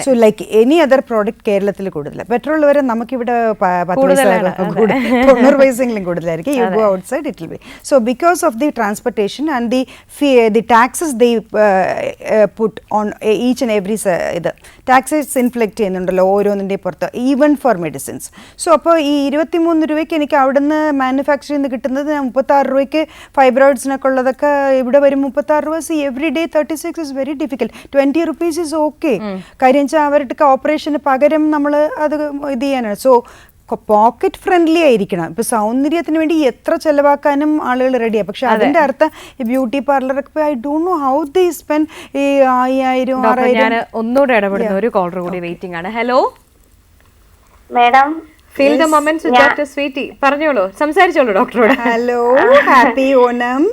So like any other product കേരളത്തിൽ കൂടുതലാണ്. പെട്രോൾ വരെ നമുക്കിവിടെ 90 പൈസയെങ്കിലും കൂടുതലായിരിക്കും. You go outside it will be. So because of the transportation and the taxes the put on each and every ഇത് ടാക്സസ് ഇൻഫ്ലിക്റ്റ് ചെയ്യുന്നുണ്ടല്ലോ ഓരോന്നിൻ്റെ പുറത്ത്, ഈവൻ ഫോർ മെഡിസിൻസ്. സോ അപ്പോൾ ഈ 23 രൂപയ്ക്ക് എനിക്ക് അവിടുന്ന് മാനുഫാക്ചറിൽ നിന്ന് കിട്ടുന്നത് 36 രൂപയ്ക്ക് ഫൈബ്രോയിഡ്സിനൊക്കെ ഉള്ളതൊക്കെ ഇവിടെ വരും 36 രൂപ. C every day 36 is very difficult. 20 rupees is okay. കാര്യം വെച്ചാൽ അവരുടെ ഓപ്പറേഷന് പകരം നമ്മൾ അത് ഇത് ചെയ്യാനാണ്. സോ പോക്കറ്റ് ഫ്രണ്ട്ലി ആയിരിക്കണം. ഇപ്പൊ സൗന്ദര്യത്തിന് വേണ്ടി എത്ര ചെലവാക്കാനും ആളുകൾ റെഡിയാണ്. പക്ഷെ അതിന്റെ അർത്ഥം ഈ ബ്യൂട്ടി പാർലറൊക്കെ I don't know how they spend ഈ 5000 6000. ഞാൻ ഒന്നുകൂടെ ഇടപെടുന്ന ഒരു കോളർ കൂടി വെയിറ്റിംഗ് ആണ്. Hello madam, feel the moments with doctor Sweety. പറഞ്ഞോളൂ, സംസാരിച്ചോളൂ ഡോക്ടറോട്. Hello, happy Onam.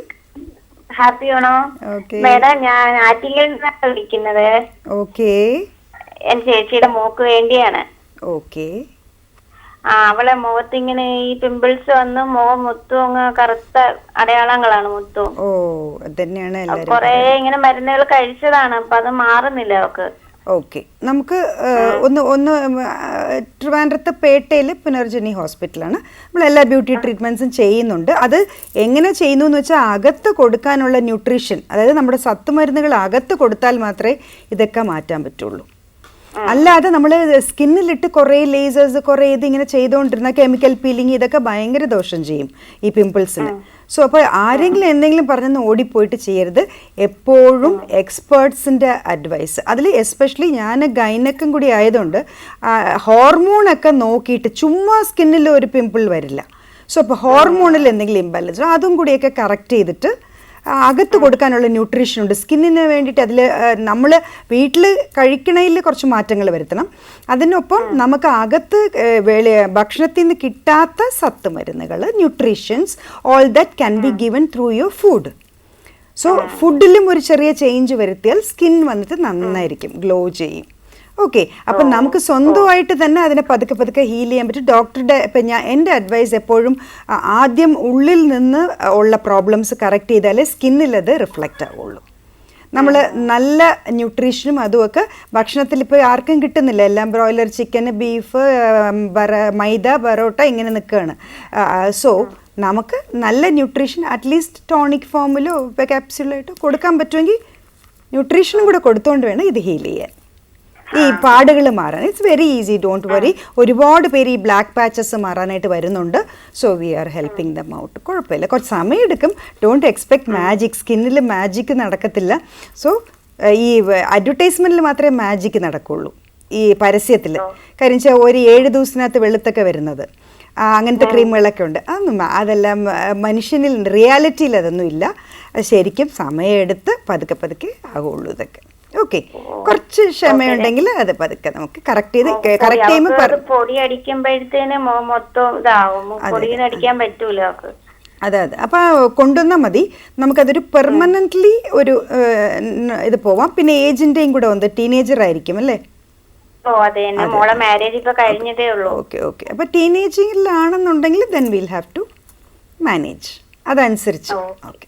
Happy Onam madam. ഞാൻ ആറ്റിങ്ങൽ നിന്നാണ് വിളിക്കുന്നത്. ഓക്കെ. എന്റെ ചേച്ചിയുടെ മോക്ക് വേണ്ടിയാണ്. ഓക്കെ. അവളെ മുഖത്ത് ഇങ്ങനെ ഈ പിമ്പിൾസ് വന്ന് മുഖം മൊത്തം അങ്ങ് കറുത്ത അടയാളങ്ങളാണ് മൊത്തം. ഓ, അതന്നെയാണ് കൊറേ ഇങ്ങനെ മരുന്നുകൾ കഴിച്ചതാണ്, അപ്പൊ അത് മാറുന്നില്ല അവക്ക്. ഓക്കെ, നമുക്ക് ഒന്ന് ട്രിവാൻഡ്രത്ത് പേട്ടയിൽ പുനർജനി ഹോസ്പിറ്റലാണ്. നമ്മളെല്ലാ ബ്യൂട്ടി ട്രീറ്റ്മെൻറ്റ്സും ചെയ്യുന്നുണ്ട്. അത് എങ്ങനെ ചെയ്യുന്നു എന്ന് വെച്ചാൽ അകത്ത് കൊടുക്കാനുള്ള ന്യൂട്രീഷൻ, അതായത് നമ്മുടെ സത്തുമരുന്നുകൾ അകത്ത് കൊടുത്താൽ മാത്രമേ ഇതൊക്കെ മാറ്റാൻ പറ്റുള്ളൂ. അല്ലാതെ നമ്മൾ സ്കിന്നിലിട്ട് കുറേ ലേസേഴ്സ് കുറേ ഇതിങ്ങനെ ചെയ്തുകൊണ്ടിരുന്ന കെമിക്കൽ പീലിംഗ് ഇതൊക്കെ ഭയങ്കര ദോഷം ചെയ്യും ഈ പിമ്പിൾസിന്. സോ അപ്പോൾ ആരെങ്കിലും എന്തെങ്കിലും പറഞ്ഞെന്ന് ഓടിപ്പോയിട്ട് ചെയ്യരുത്. എപ്പോഴും എക്സ്പേർട്സിൻ്റെ അഡ്വൈസ്. അതിൽ എസ്പെഷ്യലി ഞാൻ ഗൈനക്കും കൂടി ആയതുകൊണ്ട് ഹോർമോണൊക്കെ നോക്കിയിട്ട് ചുമ്മാ സ്കിന്നിൽ ഒരു പിമ്പിൾ വരില്ല. സോ അപ്പോൾ ഹോർമോണിൽ എന്തെങ്കിലും ഇംബാലൻസ് അതും കൂടിയൊക്കെ കറക്റ്റ് ചെയ്തിട്ട് അകത്ത് കൊടുക്കാനുള്ള ന്യൂട്രീഷൻ ഉണ്ട് സ്കിന്നിന് വേണ്ടിയിട്ട്. അതിൽ നമ്മൾ വീട്ടിൽ കഴിക്കണതിൽ കുറച്ച് മാറ്റങ്ങൾ വരുത്തണം. അതിനൊപ്പം നമുക്ക് അകത്ത് ഭക്ഷണത്തിൽ നിന്ന് കിട്ടാത്ത സത്ത് മരുന്നുകൾ, nutritions, all that can be given through your food. So ഫുഡിലും ഒരു ചെറിയ ചേഞ്ച് വരുത്തിയാൽ സ്കിൻ വന്നിട്ട് നന്നായിരിക്കും, ഗ്ലോ ചെയ്യും. ഓക്കെ, അപ്പം നമുക്ക് സ്വന്തമായിട്ട് തന്നെ അതിനെ പതുക്കെ പതുക്കെ ഹീൽ ചെയ്യാൻ പറ്റും. ഡോക്ടറുടെ ഇപ്പം എൻ്റെ അഡ്വൈസ് എപ്പോഴും ആദ്യം ഉള്ളിൽ നിന്ന് ഉള്ള പ്രോബ്ലംസ് കറക്റ്റ് ചെയ്താലേ സ്കിന്നിൽ അത് റിഫ്ലക്റ്റ് ആവുള്ളൂ. നമ്മൾ നല്ല ന്യൂട്രീഷനും അതുമൊക്കെ ഭക്ഷണത്തിൽ ഇപ്പോൾ ആർക്കും കിട്ടുന്നില്ല. എല്ലാം ബ്രോയിലർ ചിക്കൻ, ബീഫ്, മൈദ, ബറോട്ട ഇങ്ങനെ നിൽക്കുകയാണ്. സോ നമുക്ക് നല്ല ന്യൂട്രീഷൻ അറ്റ്ലീസ്റ്റ് ടോണിക് ഫോമിലോ ക്യാപ്സ്യൂളായിട്ടോ കൊടുക്കാൻ പറ്റുമെങ്കിൽ ന്യൂട്രീഷനും കൂടെ കൊടുത്തുകൊണ്ട് വേണം ഇത് ഹീൽ ചെയ്യാൻ, ഈ പാടുകൾ മാറാൻ. It's very easy, don't worry. ഒരുപാട് പേര് ഈ ബ്ലാക്ക് പാച്ചസ് മാറാനായിട്ട് വരുന്നുണ്ട്. So we are helping them out. കുഴപ്പമില്ല, കുറച്ച് സമയം എടുക്കും. Don't expect magic. സ്കിന്നിൽ മാജിക് നടക്കത്തില്ല. സോ ഈ അഡ്വർടൈസ്മെൻറ്റിൽ മാത്രമേ മാജിക് നടക്കുള്ളൂ, ഈ പരസ്യത്തിൽ. കാര്യം വെച്ചാൽ ഒരു 7 ദിവസത്തിനകത്ത് വെളുത്തൊക്കെ വരുന്നത് അങ്ങനത്തെ ക്രീമുകളൊക്കെ ഉണ്ട്. അതെല്ലാം മനുഷ്യനിൽ റിയാലിറ്റിയിൽ അതൊന്നും ഇല്ല. ശരിക്കും സമയമെടുത്ത് പതുക്കെ പതുക്കെ ആകുള്ളൂ ഇതൊക്കെ. ഓക്കെ, കുറച്ച് ക്ഷമയുണ്ടെങ്കിൽ അത് പതുക്കെ നമുക്ക് കറക്റ്റ് ചെയ്ത് കറക്റ്റ് ചെയ്യുമ്പോൾ പൊടി അടിക്കുമ്പോഴത്തേന് മൊത്തം ഇതാവും. പൊടിയിൽ അടിക്കാൻ പറ്റൂല. അതെ അതെ. അപ്പോൾ കൊണ്ടുവന്നാൽ മതി. നമുക്കതൊരു പെർമനൻ്റ്ലി ഒരു ഇത് പോവാം. പിന്നെ ഏജിൻ്റെയും കൂടെ ഉണ്ട്, ടീനേജർ ആയിരിക്കും അല്ലേ? ഓ അതെ, മോളെ മാരേജ് ഇപ്പൊ കഴിഞ്ഞതേ ഉള്ളൂ. Okay okay. അപ്പോൾ ടീനേജിലാണെന്നുണ്ടെങ്കിൽ then will have to manage അതനുസരിച്ച്. ഓക്കെ,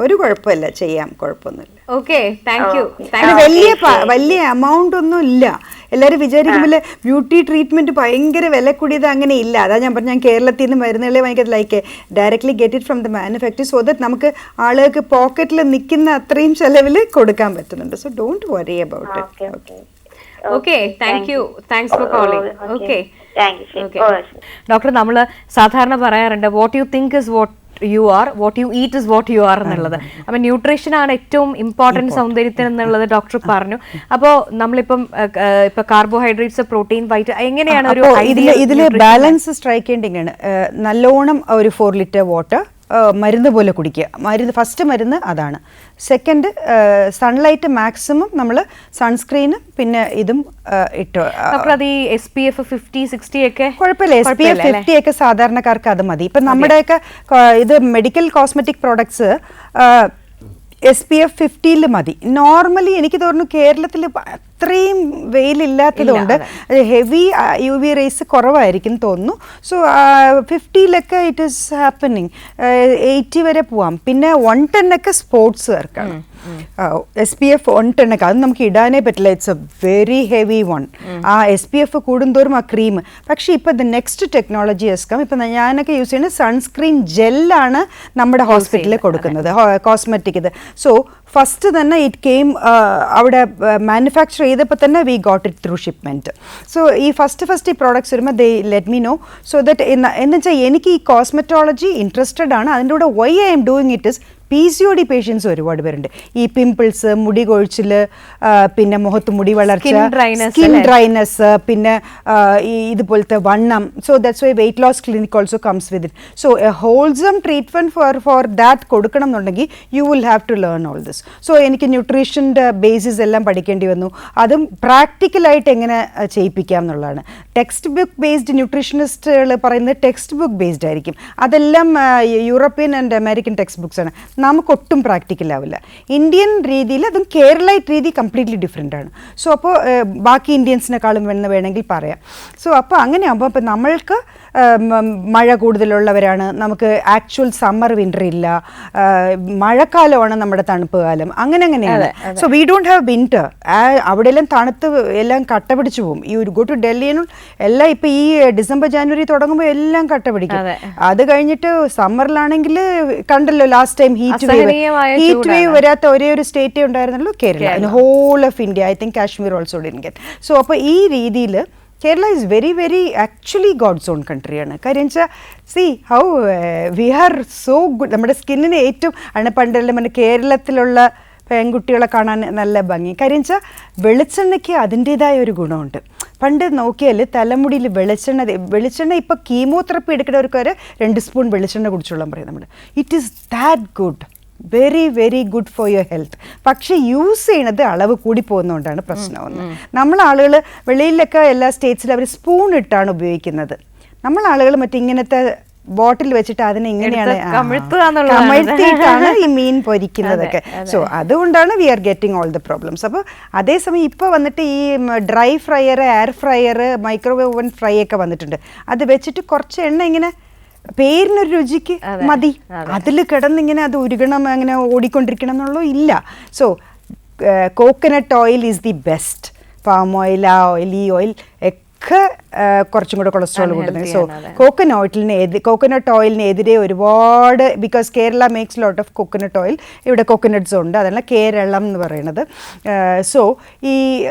ഒരു കുഴപ്പമില്ല, ചെയ്യാം, കുഴപ്പമൊന്നുമില്ല. Okay, thank you. വലിയ എമൗണ്ട് ഒന്നും ഇല്ല. എല്ലാവരും വിചാരിക്കുമ്പോൾ ബ്യൂട്ടി ട്രീറ്റ്മെന്റ് ഭയങ്കര വില കൂടിയത് അങ്ങനെ ഇല്ല. അതാ ഞാൻ പറഞ്ഞു, ഞാൻ കേരളത്തിൽ നിന്ന് മരുന്നുകളെ ഭയങ്കര like directly get it from the manufacture. So that നമുക്ക് ആളുകൾക്ക് പോക്കറ്റിൽ നിൽക്കുന്ന അത്രയും ചെലവിൽ കൊടുക്കാൻ പറ്റുന്നുണ്ട്. So don't worry about it. Okay, thank U. Thanks for calling. Okay doctor, നമ്മൾ സാധാരണ പറയാറുണ്ട് what you think is what you are, what you eat is what you are എന്നുള്ളത്. അപ്പം ന്യൂട്രീഷനാണ് ഏറ്റവും ഇമ്പോർട്ടൻറ്റ് സൗന്ദര്യത്തിന് എന്നുള്ളത് ഡോക്ടർ പറഞ്ഞു. അപ്പോൾ നമ്മളിപ്പം ഇപ്പൊ കാർബോഹൈഡ്രേറ്റ്സ്, പ്രോട്ടീൻ, വൈറ്റ് എങ്ങനെയാണ് ഒരു ഇതില് ബാലൻസ് സ്ട്രൈക്ക് ചെയ്യേണ്ടതാണ്. നല്ലോണം ഒരു 4 ലിറ്റർ വാട്ടർ മരുന്ന് പോലെ കുടിക്കുക. ഫസ്റ്റ് മരുന്ന് അതാണ്. സെക്കൻഡ് സൺലൈറ്റ് മാക്സിമം നമ്മൾ സൺസ്ക്രീനും പിന്നെ ഇതും ഇട്ടോ. അത് ഈ SPF 50, 60 ഒക്കെ കുഴപ്പമില്ല. SPF 50 ഒക്കെ സാധാരണക്കാർക്ക് അത് മതി. ഇപ്പം നമ്മുടെയൊക്കെ ഇത് മെഡിക്കൽ കോസ്മെറ്റിക് പ്രോഡക്ട്സ് SPF 50 മതി. നോർമലി എനിക്ക് തോന്നുന്നു കേരളത്തിൽ അത്രയും വെയിലില്ലാത്തതുകൊണ്ട് ഹെവി UV റേസ് കുറവായിരിക്കും തോന്നുന്നു. So 50 it is happening. 80 വരെ പോവാം. പിന്നെ 110 ഒക്കെ സ്പോർട്സുകാർക്കാണ്. SPF 110 ഒക്കെ അത് നമുക്ക് ഇടാനേ പറ്റില്ല. It's A very heavy one. ആ SPF കൂടുന്തോറും ആ ക്രീം. പക്ഷേ ഇപ്പം നെക്സ്റ്റ് ടെക്നോളജി എസ്കം ഇപ്പം ഞാനൊക്കെ യൂസ് ചെയ്യുന്നത് സൺസ്ക്രീൻ ജെല്ലാണ് നമ്മുടെ ഹോസ്പിറ്റലിൽ കൊടുക്കുന്നത്, കോസ്മെറ്റിക് ഇത്. സോ ഫസ്റ്റ് തന്നെ ഇറ്റ് കെയിം അവിടെ മാനുഫാക്ചർ ചെയ്തപ്പോൾ തന്നെ we got it through shipment. So ഈ ഫസ്റ്റ് ഈ പ്രോഡക്ട്സ് വരുമ്പോൾ they let me know so that എന്ന് വെച്ചാൽ എനിക്ക് ഈ കോസ്മെറ്റോളജി ഇൻട്രസ്റ്റഡ് ആണ്. അതിൻ്റെ കൂടെ why I'm doing it is PCOD patients ഒരുപാട് പേരുണ്ട്. ഈ പിമ്പിൾസ്, മുടി കൊഴിച്ചിൽ, പിന്നെ മുഖത്ത് മുടി വളർച്ച, സ്കിൻ ഡ്രൈനെസ്, പിന്നെ ഈ ഇതുപോലത്തെ വണ്ണം. So that's why weight loss clinic also comes with it. So a wholesome treatment for that കൊടുക്കണം എന്നുണ്ടെങ്കിൽ you will have to learn all this. So എനിക്ക് ന്യൂട്രീഷൻ്റെ ബേസിസ് എല്ലാം പഠിക്കേണ്ടി വന്നു. അതും പ്രാക്ടിക്കലായിട്ട് എങ്ങനെ ചെയ്യിപ്പിക്കാം എന്നുള്ളതാണ്. ടെക്സ്റ്റ് ബുക്ക് ബേസ്ഡ് ന്യൂട്രീഷനിസ്റ്റുകൾ പറയുന്നത് ടെക്സ്റ്റ് ബുക്ക് ബേസ്ഡ് ആയിരിക്കും. അതെല്ലാം European and American text books ആണ്. നമുക്കൊട്ടും പ്രാക്ടിക്കൽ ആവില്ല. ഇന്ത്യൻ രീതിയിൽ അതും കേരളൈറ്റ് രീതി കംപ്ലീറ്റ്ലി ഡിഫറെൻ്റ് ആണ്. സോ അപ്പോൾ ബാക്കി ഇന്ത്യൻസിനെക്കാളും വേണമെങ്കിൽ പറയാം. സോ അപ്പോൾ അങ്ങനെ ആകുമ്പോൾ അപ്പോൾ നമ്മൾക്ക് മഴ കൂടുതലുള്ളവരാണ്, നമുക്ക് ആക്ച്വൽ സമ്മർ വിൻ്റർ ഇല്ല, മഴക്കാലമാണ് നമ്മുടെ തണുപ്പ് കാലം, അങ്ങനെയാണ്. So we don't have winter. അവിടെ എല്ലാം തണുത്ത് എല്ലാം കട്ട പിടിച്ചു പോകും. ഈ ഒരു ഗോ ടു ഡൽഹിയിലും എല്ലാം ഇപ്പോൾ ഈ ഡിസംബർ ജനുവരി തുടങ്ങുമ്പോൾ എല്ലാം കട്ട പിടിക്കും. അത് കഴിഞ്ഞിട്ട് സമ്മറിലാണെങ്കിൽ കണ്ടല്ലോ ലാസ്റ്റ് ടൈം ഹീറ്റ് വേവ് വരാത്ത ഒരേ ഒരു സ്റ്റേറ്റേ ഉണ്ടായിരുന്നല്ലോ Kerala. Whole of India, I think Kashmir also didn't get. So അപ്പോൾ ഈ രീതിയിൽ Kerala is very very actually God's own കൺട്രിയാണ്. കാര്യം വെച്ചാൽ see how we are so good. നമ്മുടെ സ്കിന്നിന് ഏറ്റവും ആണ് പണ്ടെല്ലാം പിന്നെ കേരളത്തിലുള്ള പെൺകുട്ടികളെ കാണാൻ നല്ല ഭംഗി. കാര്യം വെച്ചാൽ വെളിച്ചെണ്ണയ്ക്ക് അതിൻ്റേതായ ഒരു ഗുണമുണ്ട്. പണ്ട് നോക്കിയാൽ തലമുടിയിൽ വെളിച്ചെണ്ണ ഇപ്പോൾ കീമോതെറപ്പി എടുക്കുന്നവർക്ക് വരെ 2 സ്പൂൺ വെളിച്ചെണ്ണ കുടിച്ചോളാൻ പറയും നമ്മൾ. It is that good, very very good for your health. പക്ഷേ യൂസ് ചെയ്യണത് അളവ് കൂടി പോകുന്നതുകൊണ്ടാണ് പ്രശ്നമെന്ന്. നമ്മളാളുകൾ വെളിയിലൊക്കെ എല്ലാ സ്റ്റേറ്റ്സിലും അവർ സ്പൂൺ ഇട്ടാണ് ഉപയോഗിക്കുന്നത്. നമ്മളാളുകൾ മറ്റിങ്ങനത്തെ ബോട്ടിൽ വെച്ചിട്ട് അതിനെ ഇങ്ങനെയാണ് കമഴ്ത്തിയിട്ടാണ് ഈ മീൻ പൊരിക്കുന്നതൊക്കെ. സോ അതുകൊണ്ടാണ് we are getting all the problems. അപ്പോൾ അതേസമയം ഇപ്പോൾ വന്നിട്ട് ഈ dry fryer, air fryer, microwave oven fry ഒക്കെ വന്നിട്ടുണ്ട്. അത് വെച്ചിട്ട് കുറച്ച് എണ്ണ ഇങ്ങനെ പേരിനൊരു രുചിക്ക് മതി, അതിൽ കിടന്നിങ്ങനെ അത് ഉരുകണം അങ്ങനെ ഓടിക്കൊണ്ടിരിക്കണം എന്നുള്ളൂ ഇല്ല. So coconut oil is the best. Palm oil, ആ ഓയിൽ, ഈ ഓയിൽ ഒക്കെ കുറച്ചും കൂടെ കൊളസ്ട്രോൾ കൂടുന്നത്. സോ കോക്കനട്ട് ഓയിലിനെതിരെ ഒരുപാട്, because Kerala makes lot of coconut oil. ഇവിടെ കോക്കനട്ട്സ് ഉണ്ട്, അതല്ല കേരളം എന്ന് പറയുന്നത്. സോ ഈ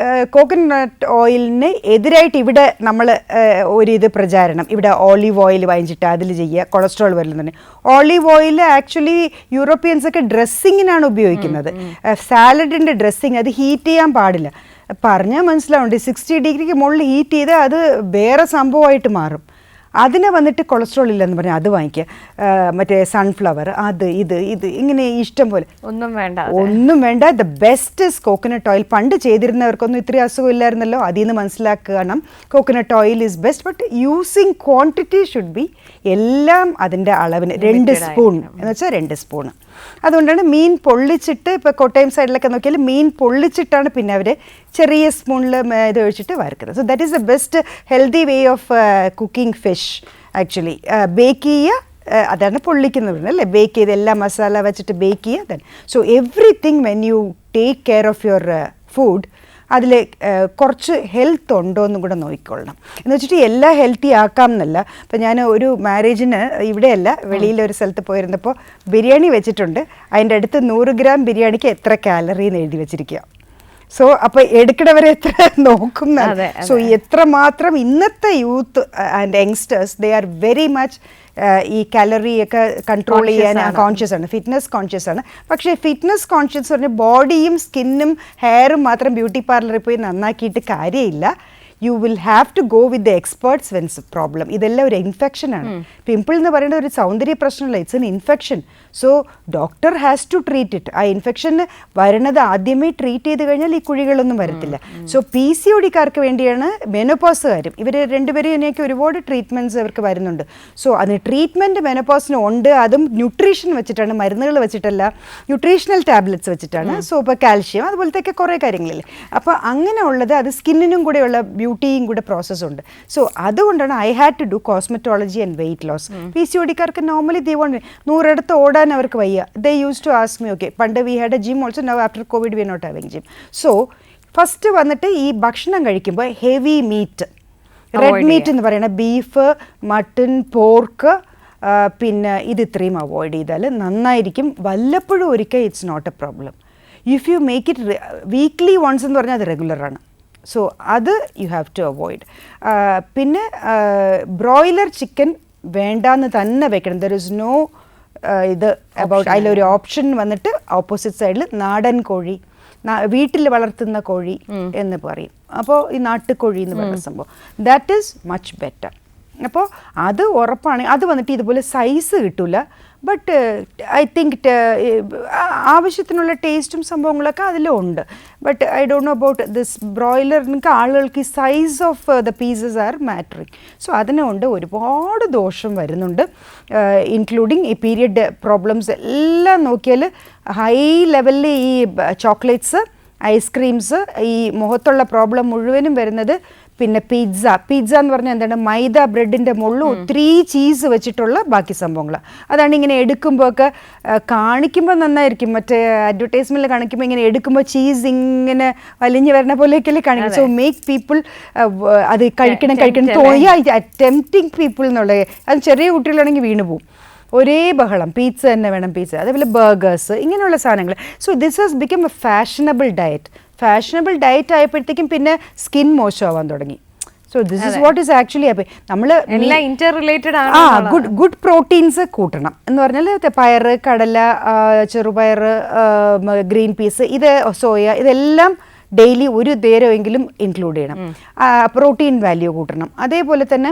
കോക്കനട്ട് ഓയിലിന് എതിരായിട്ട് ഇവിടെ നമ്മൾ ഒരിത് പ്രചാരണം, ഇവിടെ ഓലീവ് ഓയിൽ വാങ്ങിച്ചിട്ട് അതിൽ ചെയ്യുക, കൊളസ്ട്രോൾ വരുന്നുണ്ട്. ഓലീവ് ഓയിൽ ആക്ച്വലി യൂറോപ്യൻസൊക്കെ ഡ്രസ്സിങ്ങിനാണ് ഉപയോഗിക്കുന്നത്. സാലഡിൻ്റെ ഡ്രസ്സിങ്, അത് ഹീറ്റ് ചെയ്യാൻ പാടില്ല. പറഞ്ഞാൽ മനസ്സിലാവുന്നുണ്ട്. 60 ഡിഗ്രിക്ക് മുകളിൽ ഹീറ്റ് ചെയ്താൽ അത് വേറെ സംഭവമായിട്ട് മാറും. അതിനെ വന്നിട്ട് കൊളസ്ട്രോൾ ഇല്ലെന്ന് പറഞ്ഞാൽ അത് വാങ്ങിക്കുക. മറ്റേ സൺഫ്ലവർ, അത് ഇത് ഇങ്ങനെ ഇഷ്ടം പോലെ ഒന്നും വേണ്ട. The best is coconut oil. പണ്ട് ചെയ്തിരുന്നവർക്കൊന്നും ഇത്രയും അസുഖം ഇല്ലായിരുന്നല്ലോ. അതിൽ നിന്ന് മനസ്സിലാക്കണം coconut oil is best. But using quantity should be, എല്ലാം അതിൻ്റെ അളവിന് 2 സ്പൂൺ എന്ന് വെച്ചാൽ 2 സ്പൂണ്. അതുകൊണ്ടാണ് മീൻ പൊള്ളിച്ചിട്ട്, ഇപ്പോൾ കോട്ടയം സൈഡിലൊക്കെ നോക്കിയാൽ മീൻ പൊള്ളിച്ചിട്ടാണ് പിന്നെ അവർ ചെറിയ സ്പൂണിൽ ഇത് ഒഴിച്ചിട്ട് വറുക്കുന്നത്. So that is the best healthy way of cooking fish actually. Bake ചെയ്യുക, അതാണ് പൊള്ളിക്കുന്നത് അല്ലേ, ബേക്ക് ചെയ്ത് എല്ലാ മസാല വെച്ചിട്ട് ബേക്ക് ചെയ്യുക. Then so everything when you take care of your food, അതിൽ കുറച്ച് ഹെൽത്ത് ഉണ്ടോ എന്നും കൂടെ നോക്കിക്കൊള്ളണം. എന്ന് വെച്ചിട്ട് എല്ലാം ഹെൽത്തി ആക്കാം എന്നല്ല. ഇപ്പം ഞാൻ ഒരു മാരേജിന് ഇവിടെയല്ല വെളിയിലൊരു സ്ഥലത്ത് പോയിരുന്നപ്പോൾ ബിരിയാണി വെച്ചിട്ടുണ്ട്. അതിൻ്റെ അടുത്ത് 100 ഗ്രാം ബിരിയാണിക്ക് എത്ര കാലറി എന്ന് എഴുതി വെച്ചിരിക്കുക. സോ അപ്പോൾ എടുക്കണവരെ എത്ര നോക്കും. സോ എത്രമാത്രം ഇന്നത്തെ youth and youngsters, they are very much ഈ കാലറിയൊക്കെ കൺട്രോൾ ചെയ്യാൻ കോൺഷ്യസ് ആണ്, ഫിറ്റ്നസ് കോൺഷ്യസ് ആണ്. പക്ഷേ ഫിറ്റ്നസ് കോൺഷ്യസ് പറഞ്ഞാൽ ബോഡിയും സ്കിന്നും ഹെയറും മാത്രം ബ്യൂട്ടി പാർലറിൽ പോയി നന്നാക്കിയിട്ട് കാര്യമില്ല. You will have to go with the experts when's problem. ഇതെല്ലാം ഒരു ഇൻഫെക്ഷനാണ്. പിമ്പിൾ എന്ന് പറയുന്നത് ഒരു സൗന്ദര്യ പ്രശ്നമല്ല, it's an infection. So doctor has to treat it. ആ ഇൻഫെക്ഷൻ വരുന്നത് ആദ്യമേ ട്രീറ്റ് ചെയ്ത് കഴിഞ്ഞാൽ ഈ കുഴികളൊന്നും വരത്തില്ല. സോ PCODക്കാർക്ക് വേണ്ടിയാണ് മെനോപോസുകാരും ഇവർ രണ്ടുപേരും എനിക്ക് ഒരുപാട് ട്രീറ്റ്മെൻറ്റ്സ് അവർക്ക് വരുന്നുണ്ട്. സോ അതിന് ട്രീറ്റ്മെൻറ്റ് മെനോപോസിന് ഉണ്ട്. അതും ന്യൂട്രീഷൻ വെച്ചിട്ടാണ്, മരുന്നുകൾ വെച്ചിട്ടല്ല, ന്യൂട്രീഷണൽ ടാബ്ലറ്റ്സ് വെച്ചിട്ടാണ്. സോ ഇപ്പോൾ കാൽഷ്യം അതുപോലത്തെ കുറേ കാര്യങ്ങളില്ലേ. അപ്പോൾ അങ്ങനെ ഉള്ളത് അത് സ്കിന്നിനും കൂടെയുള്ള ബ്യൂട്ടിയും കൂടെ പ്രോസസ്സുണ്ട്. സോ അതുകൊണ്ടാണ് I had to do cosmetology and weight loss. PCODക്കാർക്ക് നോർമലി ദൈവം 100 ഇടത്ത് ഓടാൻ അവർക്ക് വയ്യ. They use to ask me, okay പണ്ട് we had a gym also, now after Covid we are not having gym. So first വന്നിട്ട് ഈ ഭക്ഷണം കഴിക്കുമ്പോൾ ഹെവി മീറ്റ്, റെഡ് മീറ്റ് എന്ന് പറയുന്നത് ബീഫ്, മട്ടൺ, പോർക്ക്, പിന്നെ ഇത് ഇത്രയും അവോയ്ഡ് ചെയ്താൽ നന്നായിരിക്കും. വല്ലപ്പോഴും ഒരിക്കൽ it's not a problem. If you make it weekly once എന്ന് പറഞ്ഞാൽ അത് റെഗുലറാണ്. സോ അത് യു ഹാവ് ടു അവോയ്ഡ്. പിന്നെ ബ്രോയിലർ ചിക്കൻ വേണ്ടാന്ന് തന്നെ വെക്കണം. ദർ ഇസ് നോ ഇത് അബൌട്ട്. അതിലൊരു ഓപ്ഷൻ വന്നിട്ട് ഓപ്പോസിറ്റ് സൈഡിൽ നാടൻ കോഴി, വീട്ടിൽ വളർത്തുന്ന കോഴി എന്ന് പറയും. അപ്പോൾ ഈ നാട്ടുകോഴി എന്ന് പറയുന്ന സംഭവം ദാറ്റ് ഈസ് മച്ച് ബെറ്റർ. അപ്പോൾ അത് ഉറപ്പാണ്. അത് വന്നിട്ട് ഇതുപോലെ സൈസ് കിട്ടില്ല, ബട്ട് ഐ തിങ്ക് ആവശ്യത്തിനുള്ള ടേസ്റ്റും സംഭവങ്ങളൊക്കെ അതിലും ഉണ്ട്. But I don't know about this ബ്രോയിലറിനൊക്കെ ആളുകൾക്ക് ഈ size of the pieces are mattering. So അതിനുകൊണ്ട് ഒരുപാട് ദോഷം വരുന്നുണ്ട്, ഇൻക്ലൂഡിങ് ഈ പീരിയഡ് പ്രോബ്ലംസ് എല്ലാം നോക്കിയാൽ ഹൈ ലെവലിൽ ഈ ചോക്ലേറ്റ്സ്, ഐസ്ക്രീംസ്, ഈ മുഖത്തുള്ള പ്രോബ്ലം മുഴുവനും വരുന്നത്. പിന്നെ പിസ്സ എന്ന് പറഞ്ഞാൽ എന്താണ്, മൈദ ബ്രെഡിൻ്റെ മുകളിൽ ഒത്തിരി ചീസ് വെച്ചിട്ടുള്ള ബാക്കി സംഭവങ്ങൾ. അതാണ് ഇങ്ങനെ എടുക്കുമ്പോൾ ഒക്കെ കാണിക്കുമ്പോൾ നന്നായിരിക്കും, മറ്റേ അഡ്വർടൈസ്മെൻറ്റിൽ കാണിക്കുമ്പോൾ ഇങ്ങനെ എടുക്കുമ്പോൾ ചീസ് ഇങ്ങനെ വലിഞ്ഞ് വരുന്ന പോലെയൊക്കെയല്ലേ കാണിക്കും. സോ മേക്ക് പീപ്പിൾ അത് കഴിക്കണം തോന്നിയ ടെംപ്റ്റിംഗ് പീപ്പിൾ എന്നുള്ളത്. അത് ചെറിയ കുട്ടികളാണെങ്കിൽ വീണ് പോവും. ഒരേ ബഹളം, പിസ്സ തന്നെ വേണം, പിസ്സ, അതേപോലെ ബർഗേഴ്സ്, ഇങ്ങനെയുള്ള സാധനങ്ങൾ. So this has become A fashionable diet. Fashionable diet ആയപ്പോഴത്തേക്കും പിന്നെ സ്കിൻ മോശമാവാൻ തുടങ്ങി. So this is what is actually happy. നമ്മൾ ഇന്റർ റിലേറ്റഡ് ആണ്. ഗുഡ് പ്രോട്ടീൻസ് കൂട്ടണം എന്ന് പറഞ്ഞാൽ പയറ്, കടല, ചെറുപയർ, ഗ്രീൻ പീസ്, ഇത് സോയ, ഇതെല്ലാം ഡെയിലി ഒരു നേരമെങ്കിലും ഇൻക്ലൂഡ് ചെയ്യണം. പ്രോട്ടീൻ വാല്യൂ കൂട്ടണം. അതേപോലെ തന്നെ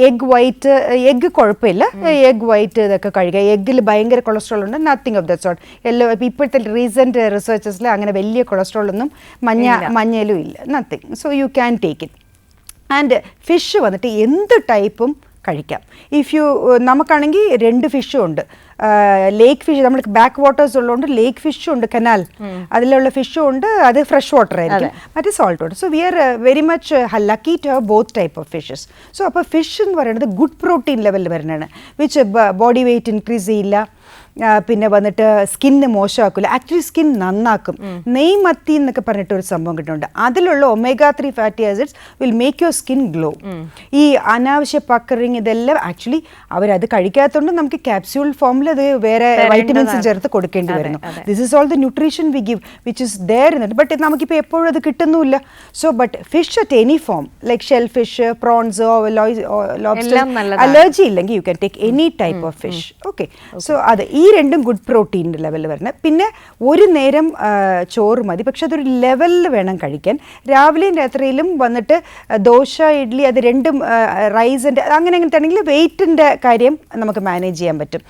എഗ് വൈറ്റ്, എഗ് കുഴപ്പമില്ല, എഗ് വൈറ്റ് ഇതൊക്കെ കഴിക്കുക. എഗ്ഗിൽ ഭയങ്കര കൊളസ്ട്രോൾ ഉണ്ട്, നത്തിങ് ഓഫ് ദ സോർട്ട്. ഇപ്പോഴത്തെ റീസെൻറ്റ് റിസർച്ചസിൽ അങ്ങനെ വലിയ കൊളസ്ട്രോൾ ഒന്നും മഞ്ഞയിലും ഇല്ല, nothing. So you can take it. And fish വന്നിട്ട് എന്ത് ടൈപ്പും കഴിക്കാം. ഇഫ് യു നമുക്കാണെങ്കിൽ 2 ഫിഷും ഉണ്ട്. ലേക്ക് ഫിഷ്, നമ്മൾ ബാക്ക് വാട്ടേഴ്സ് ഉള്ളതുകൊണ്ട് ലേക്ക് ഫിഷും ഉണ്ട്, കനാൽ അതിലുള്ള ഫിഷും ഉണ്ട്. അത് ഫ്രഷ് വാട്ടർ ആയിരിക്കും, മറ്റേ salt water. So we are very much lucky to have both type of fishes. So അപ്പോൾ ഫിഷ് എന്ന് പറയുന്നത് ഗുഡ് പ്രോട്ടീൻ ലെവലിൽ വരുന്നതാണ്, വിച്ച് ബോഡി വെയിറ്റ് ഇൻക്രീസ് ചെയ്യില്ല, പിന്നെ വന്നിട്ട് സ്കിന്ന് മോശമാക്കില്ല, ആക്ച്വലി സ്കിൻ നന്നാക്കും. നെയ്മത്തി എന്നൊക്കെ പറഞ്ഞിട്ട് ഒരു സംഭവം കിട്ടുന്നുണ്ട്. അതിലുള്ള omega-3 fatty acids will make your skin glow. ഈ അനാവശ്യ പക്കറിങ് ഇതെല്ലാം ആക്ച്വലി അവരത് കഴിക്കാത്തതുകൊണ്ട് നമുക്ക് ക്യാപ്സ്യൂൾ ഫോമിൽ അത് വേറെ വൈറ്റമിൻസ് ചേർത്ത് കൊടുക്കേണ്ടി വരുന്നു. This is all the nutrition we give which is there in it. But നമുക്കിപ്പോൾ എപ്പോഴും അത് കിട്ടുന്നുമില്ല. So but fish at any form like shell fish, prawns, lobster, allergy ഇല്ലെങ്കിൽ you can take any type of fish. Okay, so അത് ഈ രണ്ടും good protein ലെവലിൽ വരുന്നത്. പിന്നെ ഒരു നേരം ചോറ് മതി, പക്ഷെ അതൊരു ലെവലിൽ വേണം കഴിക്കാൻ. രാവിലെയും രാത്രിയിലും വന്നിട്ട് ദോശ, ഇഡ്ഡലി, അത് രണ്ടും റൈസിൻ്റെ അങ്ങനത്തെ ആണെങ്കിൽ വെയിറ്റിൻ്റെ കാര്യം നമുക്ക് മാനേജ് ചെയ്യാൻ പറ്റും.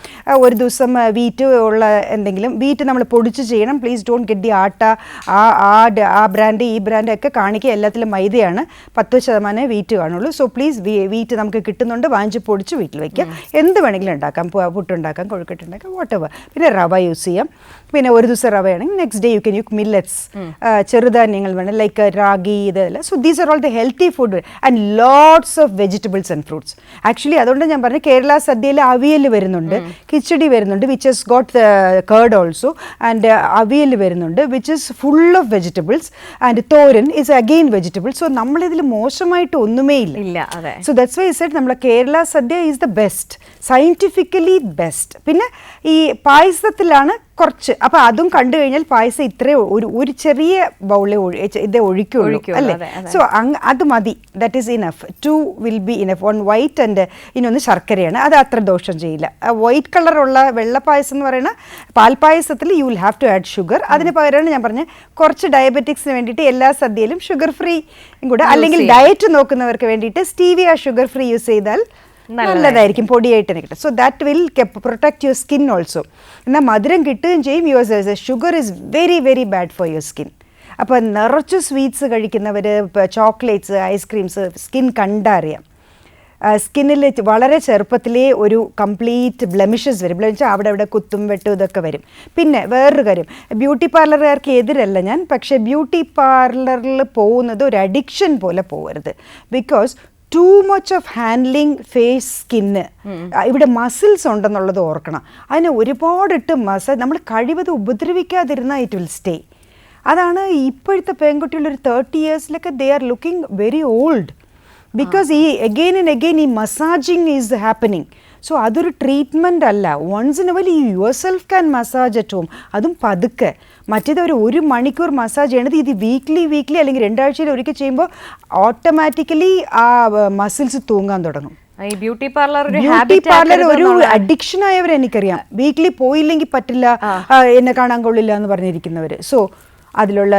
ഒരു ദിവസം വീറ്റ് ഉള്ള എന്തെങ്കിലും, വീറ്റ് നമ്മൾ പൊടിച്ച് ചെയ്യണം. പ്ലീസ് ഡോണ്ട് ഗെറ്റ് ദി ആട്ട, ആ ബ്രാൻഡ് ഈ ബ്രാൻഡ് ഒക്കെ കാണിക്കുക. എല്ലാത്തിലും മൈദയാണ്, 10% വീറ്റ് കാണുള്ളൂ. സോ പ്ലീസ് വീറ്റ് നമുക്ക് കിട്ടുന്നുണ്ട്, വാങ്ങിച്ച് പൊടിച്ച് വീട്ടിൽ വയ്ക്കാം. എന്ത് വേണമെങ്കിലും ഉണ്ടാക്കാം, പുട്ടുണ്ടാക്കാം, കൊഴുക്കട്ടുണ്ടാക്കാം, വാട്ടെവർ. പിന്നെ റവ യൂസ് ചെയ്യാം. പിന്നെ ഒരു ദിവസം റവയാണെങ്കിൽ next day you can use millets, ചെറുധാന്യങ്ങൾ വേണം, ലൈക്ക് റാഗി, ഇതെല്ലാം. So these are all the healthy food and lots of vegetables and fruits. Actually അതുകൊണ്ട് ഞാൻ പറഞ്ഞു, കേരള സദ്യയിൽ അവിയൽ വരുന്നുണ്ട്, കിച്ചടി വരുന്നുണ്ട്, which has got curd also, and avial വരുന്നുണ്ട് which is full of vegetables, and thoran is again vegetable. So നമ്മളിതിൽ മോശമായിട്ട് ഒന്നുമേ ഇല്ല. സോ ദാറ്റ്സ് വൈ സെഡ് നമ്മളെ Kerala sadya is the best, scientifically best. പിന്നെ ഈ പായസത്തിലാണ് കുറച്ച്. അപ്പോൾ അതും കണ്ടു കഴിഞ്ഞാൽ പായസം ഇത്രേ ഒരു ചെറിയ ബൗളിൽ ഇതേ ഒഴിക്കുള്ളൂ അല്ലേ. സോ അത് മതി, that is enough. 2 will be enough. 1 white and ഇനൊന്ന് ശർക്കരയാണ്, അത് അത്ര ദോഷം ചെയ്യില്ല. വൈറ്റ് കളറുള്ള വെള്ളപ്പായസം എന്ന് പറയുന്ന പാൽപ്പായസത്തിൽ you will have to add sugar. അതിന് പകരമാണ് ഞാൻ പറഞ്ഞത് കുറച്ച് ഡയബറ്റിക്സിന് വേണ്ടിയിട്ട് എല്ലാ സദ്യയിലും ഷുഗർ ഫ്രീ കൂടെ, അല്ലെങ്കിൽ ഡയറ്റ് നോക്കുന്നവർക്ക് വേണ്ടിയിട്ട് സ്റ്റീവിയ ഷുഗർ ഫ്രീ യൂസ് ചെയ്താൽ നല്ലതായിരിക്കും, പൊടിയായിട്ട് തന്നെ കിട്ടും. So that will protect your skin also. എന്നാൽ മധുരം കിട്ടുകയും ചെയ്യും. Your sugar is very very bad for your skin. അപ്പോൾ നിറച്ച് സ്വീറ്റ്സ് കഴിക്കുന്നവർ, ചോക്ലേറ്റ്സ്, ഐസ്ക്രീംസ്, സ്കിൻ കണ്ടറിയാം. സ്കിന്നിൽ വളരെ ചെറുപ്പത്തിലേ ഒരു കംപ്ലീറ്റ് ബ്ലെമിഷസ് വരും. ബ്ലെമിഷ് അവിടെ അവിടെ കുത്തും വെട്ടും ഇതൊക്കെ വരും. പിന്നെ വേറൊരു കാര്യം, ബ്യൂട്ടി പാർലറുകാർക്ക് എതിരല്ല ഞാൻ, പക്ഷേ ബ്യൂട്ടി പാർലറിൽ പോകുന്നത് ഒരു അഡിക്ഷൻ പോലെ പോകരുത്. Because too much of handling face skin, ഇവിടെ മസിൽസ് ഉണ്ടെന്നുള്ളത് ഓർക്കണം. അതിന് ഒരുപാടിട്ട് മസാജ് നമ്മൾ കഴിവത് ഉപദ്രവിക്കാതിരുന്നാൽ ഇറ്റ് വിൽ സ്റ്റേ. അതാണ് ഇപ്പോഴത്തെ പെൺകുട്ടികളൊരു 30 ഇയേഴ്സിലൊക്കെ they are looking very old. Because ഈ അഗെയിൻ ആൻഡ് അഗെയിൻ ഈ മസാജിങ് ഈസ് ഹാപ്പനിങ്. സോ അതൊരു ട്രീറ്റ്മെൻ്റ് അല്ല. Once in a while your self can massage at home, അതും പതുക്കെ. മറ്റേത് ഒരു മണിക്കൂർ മസാജ് ചെയ്യണത് ഇത് വീക്ക്ലി അല്ലെങ്കിൽ 2 ആഴ്ചയിൽ ഒരിക്കൽ ചെയ്യുമ്പോൾ ഓട്ടോമാറ്റിക്കലി ആ മസിൽസ് തൂങ്ങാൻ തുടങ്ങും. ബ്യൂട്ടി പാർലർ ഒരു അഡിക്ഷൻ ആയവർ എനിക്കറിയാം. വീക്ക്ലി പോയില്ലെങ്കിൽ പറ്റില്ല, എന്നെ കാണാൻ കൊള്ളില്ല എന്ന് പറഞ്ഞിരിക്കുന്നവർ. സോ അതിലുള്ള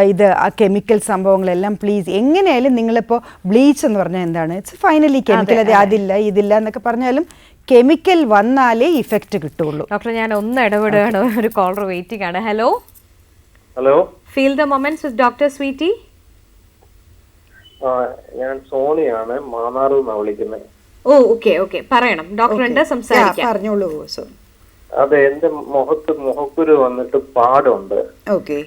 കെമിക്കൽ സംഭവങ്ങളെല്ലാം പ്ലീസ്, എങ്ങനെയായാലും നിങ്ങളിപ്പോൾ ബ്ലീച്ച് എന്ന് പറഞ്ഞാൽ എന്താണ്, ഇറ്റ്സ് ഫൈനലി കെമിക്കൽ. അത് അതില്ല ഇതില്ല എന്നൊക്കെ പറഞ്ഞാലും കെമിക്കൽ വന്നാലേ ഇഫക്റ്റ് കിട്ടുള്ളൂ. ഡോക്ടർ, ഞാൻ ഒന്ന് ഇടപെടുകയാണ്, ഒരു കോളർ വെയിറ്റിംഗ് ആണ്. Hello hello, feel the moments with doctor Sweety. ഞാൻ സോണിയാണ്, മാന്നാറിൽ നിന്നാണ് വിളിക്കുന്നത്. ഓക്കെ പറയണം, ഡോക്ടർ ഉണ്ട്, സംസാരിക്കാം. പറഞ്ഞോളൂ. അതെ, എന്റെ മുഖക്കുരു വന്നിട്ട് പാടുണ്ട്. ഓക്കെ.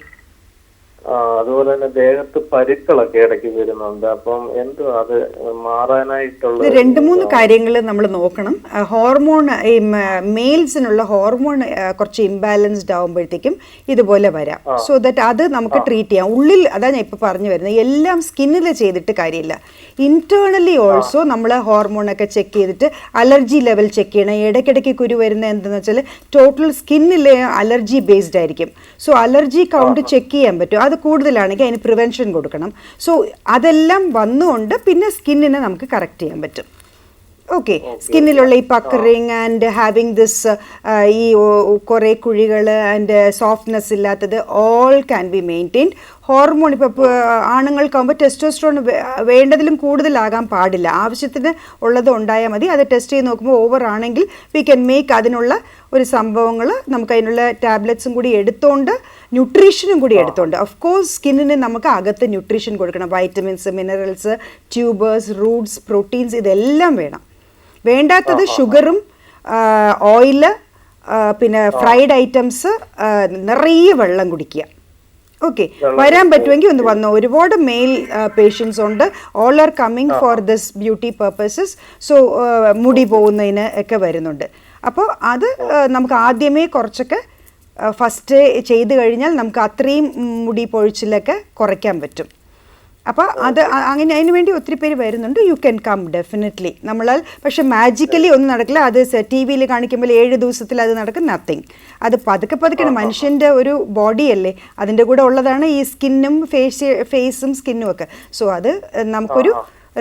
അതുപോലെ തന്നെ ദേഹത്ത് പരുക്കളൊക്കെ ഇടയ്ക്ക് വരുന്നുണ്ട്. അപ്പം എന്തോ അത് മാറാനായിട്ടുള്ള 2-3 കാര്യങ്ങൾ നമ്മൾ നോക്കണം. ഹോർമോൺ, ഈ മെയിൽസിനുള്ള ഹോർമോൺ കുറച്ച് ഇംബാലൻസ്ഡ് ആകുമ്പോഴത്തേക്കും ഇതുപോലെ വരാം. സോ ദാറ്റ് അത് നമുക്ക് ട്രീറ്റ് ചെയ്യാം. ഉള്ളിൽ അതാണ് ഞാൻ ഇപ്പോൾ പറഞ്ഞു വരുന്നത്, എല്ലാം സ്കിന്നിൽ ചെയ്തിട്ട് കാര്യമില്ല. ഇന്റേണലി ഓൾസോ നമ്മൾ ഹോർമോണൊക്കെ ചെക്ക് ചെയ്തിട്ട് അലർജി ലെവൽ ചെക്ക് ചെയ്യണം. ഇടയ്ക്കിടയ്ക്ക് കുരു വരുന്നത് എന്താണെന്ന് വെച്ചാൽ ടോട്ടൽ സ്കിന്നിൽ അലർജി ബേസ്ഡ് ആയിരിക്കും. സോ അലർജി കൗണ്ട് ചെക്ക് ചെയ്യാൻ പറ്റും. അത് കൂടുതലാണെങ്കിൽ അതിന് പ്രിവെൻഷൻ കൊടുക്കണം. സോ അതെല്ലാം വന്നുകൊണ്ട് പിന്നെ സ്കിന്നിനെ നമുക്ക് കറക്റ്റ് ചെയ്യാൻ പറ്റും. ഓക്കെ. സ്കിന്നിലുള്ള ഈ പക്കറിങ് ആൻഡ് ഹാവിങ് ദിസ്, ഈ കുറേ കുഴികൾ ആൻഡ് സോഫ്റ്റ്നെസ് ഇല്ലാത്തത്, all can be maintained. Hormone ഇപ്പോൾ ആണുങ്ങൾക്കാകുമ്പോൾ ടെസ്റ്റോസ്റ്ററോൺ വേണ്ടതിലും കൂടുതലാകാൻ പാടില്ല. ആവശ്യത്തിന് ഉള്ളത് ഉണ്ടായാൽ മതി. അത് ടെസ്റ്റ് ചെയ്ത് നോക്കുമ്പോൾ ഓവർ ആണെങ്കിൽ വി ക്യാൻ മേക്ക് അതിനുള്ള ഒരു സംഭവങ്ങൾ, നമുക്ക് അതിനുള്ള ടാബ്ലറ്റ്സും കൂടി എടുത്തുകൊണ്ട് ന്യൂട്രീഷനും കൂടി എടുത്തുകൊണ്ട്. ഓഫ് കോഴ്സ് സ്കിന്നിന് നമുക്ക് അകത്ത് ന്യൂട്രീഷൻ കൊടുക്കണം. Vitamins, minerals, tubers, Roots, proteins, ഇതെല്ലാം വേണം. വേണ്ടാത്തത് ഷുഗറും ഓയില്, പിന്നെ ഫ്രൈഡ് ഐറ്റംസ്, നിറയെ വെള്ളം കുടിക്കുക. ഓക്കെ. വരാൻ പറ്റുമെങ്കിൽ ഒന്ന് വന്നോ. ഒരുപാട് മെയിൽ പേഷ്യൻസ് ഉണ്ട്. All are coming for this beauty purposes. So മുടി പോകുന്നതിന് ഒക്കെ വരുന്നുണ്ട്. അപ്പോൾ അത് നമുക്ക് ആദ്യമേ കുറച്ചൊക്കെ ഫസ്റ്റ് ചെയ്ത് കഴിഞ്ഞാൽ നമുക്ക് അത്രയും മുടി പൊഴിച്ചിലൊക്കെ കുറയ്ക്കാൻ പറ്റും. അപ്പോൾ അത് അങ്ങനെ അതിന് വേണ്ടി ഒത്തിരി പേര് വരുന്നുണ്ട്. You can come definitely. നമ്മളാൽ പക്ഷെ മാജിക്കലി ഒന്നും നടക്കില്ല. അത് TV യിൽ കാണിക്കുമ്പോൾ 7 ദിവസത്തിൽ അത് നടക്കും, നത്തിങ്. അത് പതുക്കെ മനുഷ്യൻ്റെ ഒരു ബോഡി അല്ലേ, അതിൻ്റെ കൂടെ ഉള്ളതാണ് ഈ സ്കിന്നും ഫേസും സ്കിന്നും ഒക്കെ. സോ അത് നമുക്കൊരു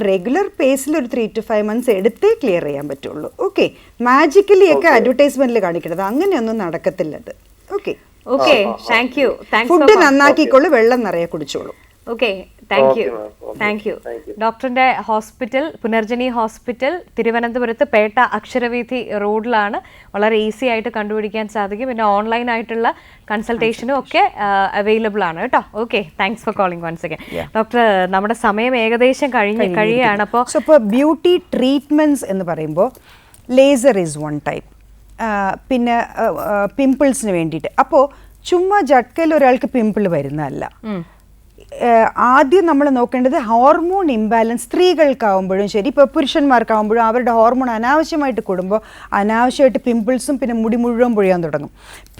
റെഗുലർ പേസിൽ ഒരു 3 to 5 months എടുത്തേ ക്ലിയർ ചെയ്യാൻ പറ്റുള്ളൂ. ഓക്കെ. മാജിക്കലി ഒക്കെ അഡ്വർടൈസ്മെന്റിൽ കാണിക്കണത്, അങ്ങനെയൊന്നും നടക്കത്തില്ല അത്. ഓക്കെ. ഫുഡ് നന്നാക്കിക്കോളൂ, വെള്ളം നിറയെ കുടിച്ചോളൂ. Okay, thank you. ഡോക്ടറിന്റെ ഹോസ്പിറ്റൽ പുനർജനി ഹോസ്പിറ്റൽ തിരുവനന്തപുരത്ത് പേട്ട അക്ഷരവീഥി റോഡിലാണ്. വളരെ ഈസി ആയിട്ട് കണ്ടുപിടിക്കാൻ സാധിക്കും. പിന്നെ ഓൺലൈൻ ആയിട്ടുള്ള കൺസൾട്ടേഷനും ഒക്കെ അവൈലബിൾ ആണ് കേട്ടോ. Okay, thanks for calling once again. Doctor, നമ്മുടെ സമയം ഏകദേശം കഴിയുകയാണ്. അപ്പോൾ ബ്യൂട്ടി ട്രീറ്റ്മെന്റ്സ് എന്ന് പറയുമ്പോൾ ലേസർ ഈസ് വൺ ടൈപ്പ്. പിന്നെ പിമ്പിൾസിന് വേണ്ടിയിട്ട്. അപ്പോൾ ചുമ്മാ ജക്കയിൽ ഒരാൾക്ക് പിമ്പിൾ വരുന്നതല്ല. ആദ്യം നമ്മൾ നോക്കേണ്ടത് ഹോർമോൺ ഇംബാലൻസ്. സ്ത്രീകൾക്കാവുമ്പോഴും ശരി, ഇപ്പോൾ പുരുഷന്മാർക്കാവുമ്പോഴും അവരുടെ ഹോർമോൺ അനാവശ്യമായിട്ട് കൂടുമ്പോൾ അനാവശ്യമായിട്ട് പിമ്പിൾസും പിന്നെ മുടി മുഴുവൻ പൊഴിയാൻ തുടങ്ങും.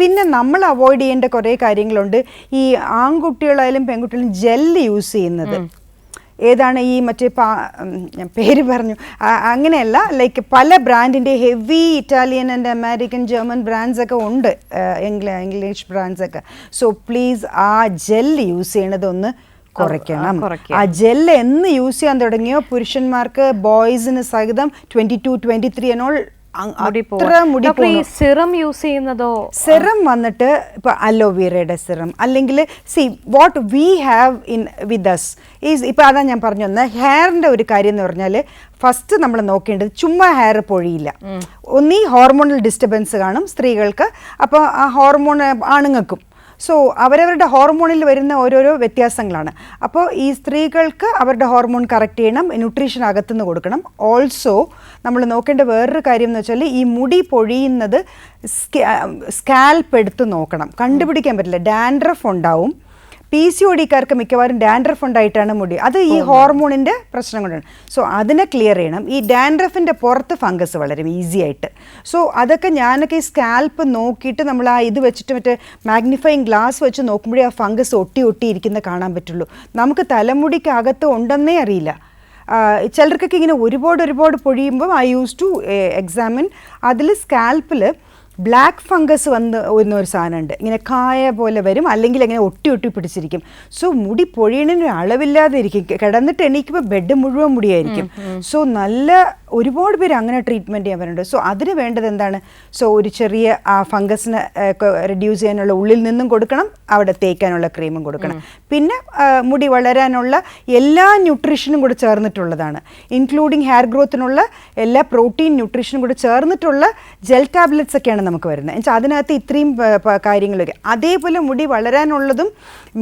പിന്നെ നമ്മൾ അവോയ്ഡ് ചെയ്യേണ്ട കുറേ കാര്യങ്ങളുണ്ട്. ഈ ആൺകുട്ടികളായാലും പെൺകുട്ടികളും ജെല്ല് യൂസ് ചെയ്യുന്നത്, ഏതാണ് ഈ മറ്റേ ഞാൻ പേര് പറഞ്ഞു അങ്ങനെയല്ല, ലൈക്ക് പല ബ്രാൻഡിൻ്റെ heavy Italian and American German brands ഒക്കെ ഉണ്ട്, ഇംഗ്ലീഷ് ബ്രാൻഡ്സ് ഒക്കെ. സോ പ്ലീസ് ആ ജെൽ യൂസ് ചെയ്യണതൊന്ന് കുറയ്ക്കണം. ആ ജെൽ എന്ന് യൂസ് ചെയ്യാൻ തുടങ്ങിയോ പുരുഷന്മാർക്ക് ബോയ്സിന് സഹിതം 22, 23 എന്നോൾ സിറം യൂസ് ചെയ്യുന്നതോ? സിറം വന്നിട്ട് ഇപ്പൊ അലോവേറയുടെ സിറം അല്ലെങ്കിൽ see what we have in with us is ഇപ്പൊ അതാ ഞാൻ പറഞ്ഞു തന്നെ ഹെയറിന്റെ ഒരു കാര്യം എന്ന് പറഞ്ഞാൽ ഫസ്റ്റ് നമ്മൾ നോക്കേണ്ടത് ചുമ്മാ ഹെയർ പൊഴിയില്ല. ഒന്നീ ഹോർമോണൽ ഡിസ്റ്റർബൻസ് കാണും സ്ത്രീകൾക്ക്, അപ്പോൾ ആ ഹോർമോൺ ആണുങ്ങൾക്കും. സോ അവരവരുടെ ഹോർമോണിൽ വരുന്ന ഓരോരോ വ്യത്യാസങ്ങളാണ്. അപ്പോൾ ഈ സ്ത്രീകൾക്ക് അവരുടെ ഹോർമോൺ കറക്റ്റ് ചെയ്യണം, ന്യൂട്രീഷൻ അകത്തുനിന്ന് കൊടുക്കണം. ഓൾസോ നമ്മൾ നോക്കേണ്ട വേറൊരു കാര്യം എന്ന് വെച്ചാൽ ഈ മുടി പൊഴിയുന്നത് സ്കാൽപ്പ് എടുത്ത് നോക്കണം, കണ്ടുപിടിക്കാൻ പറ്റില്ല. ഡാൻഡ്രഫ് ഉണ്ടാവും. PCODക്കാർക്ക് മിക്കവാറും ഡാൻഡ്രഫ് ഉണ്ടായിട്ടാണ് മുടി, അത് ഈ ഹോർമോണിൻ്റെ പ്രശ്നം കൊണ്ടാണ്. സോ അതിനെ ക്ലിയർ ചെയ്യണം. ഈ ഡാൻഡ്രഫിൻ്റെ പുറത്ത് ഫംഗസ് വളരും ഈസി ആയിട്ട്. സോ അതൊക്കെ ഞാനൊക്കെ ഈ സ്കാൽപ്പ് നോക്കിയിട്ട് നമ്മൾ ആ ഇത് വെച്ചിട്ട് മറ്റേ മാഗ്നിഫൈങ് ഗ്ലാസ് വെച്ച് നോക്കുമ്പോഴേ ആ ഫംഗസ് ഒട്ടി ഇരിക്കുന്ന കാണാൻ പറ്റുള്ളൂ. നമുക്ക് തലമുടിക്ക് അകത്ത് ഉണ്ടെന്നേ അറിയില്ല. ചിലർക്കൊക്കെ ഇങ്ങനെ ഒരുപാട് പൊഴിയുമ്പോൾ ഐ യൂസ് ടു എക്സാമിൻ. അതിൽ സ്കാൽപ്പിൽ ബ്ലാക്ക് ഫംഗസ് ഒരു സാധനമുണ്ട്, ഇങ്ങനെ കായ പോലെ വരും, അല്ലെങ്കിൽ അങ്ങനെ ഒട്ടി പിടിച്ചിരിക്കും. സോ മുടി പൊഴിയണതിന് അളവില്ലാതെ ഇരിക്കും, കിടന്നിട്ട് എണീക്കുമ്പോൾ ബെഡ് മുഴുവൻ മുടിയായിരിക്കും. സോ നല്ല ഒരുപാട് പേര് അങ്ങനെ ട്രീറ്റ്മെൻറ്റ് ചെയ്യാൻ വരുന്നുണ്ട്. സോ അതിന് വേണ്ടത് എന്താണ്? സോ ഒരു ചെറിയ ആ ഫംഗസിനെ റെഡ്യൂസ് ചെയ്യാനുള്ള ഉള്ളിൽ നിന്നും കൊടുക്കണം, അവിടെ തേക്കാനുള്ള ക്രീമും കൊടുക്കണം. പിന്നെ മുടി വളരാനുള്ള എല്ലാ ന്യൂട്രീഷനും കൂടെ ചേർന്നിട്ടുള്ളതാണ്, ഇൻക്ലൂഡിങ് ഹെയർ ഗ്രോത്തിനുള്ള എല്ലാ പ്രോട്ടീൻ ന്യൂട്രീഷനും കൂടെ ചേർന്നിട്ടുള്ള ജെൽ ടാബ്ലറ്റ്സ് ഒക്കെയാണ് നമുക്ക് വരുന്നത്. എന്നുവെച്ചാൽ അതിനകത്ത് ഇത്രയും കാര്യങ്ങളൊക്കെ. അതേപോലെ മുടി വളരാനുള്ളതും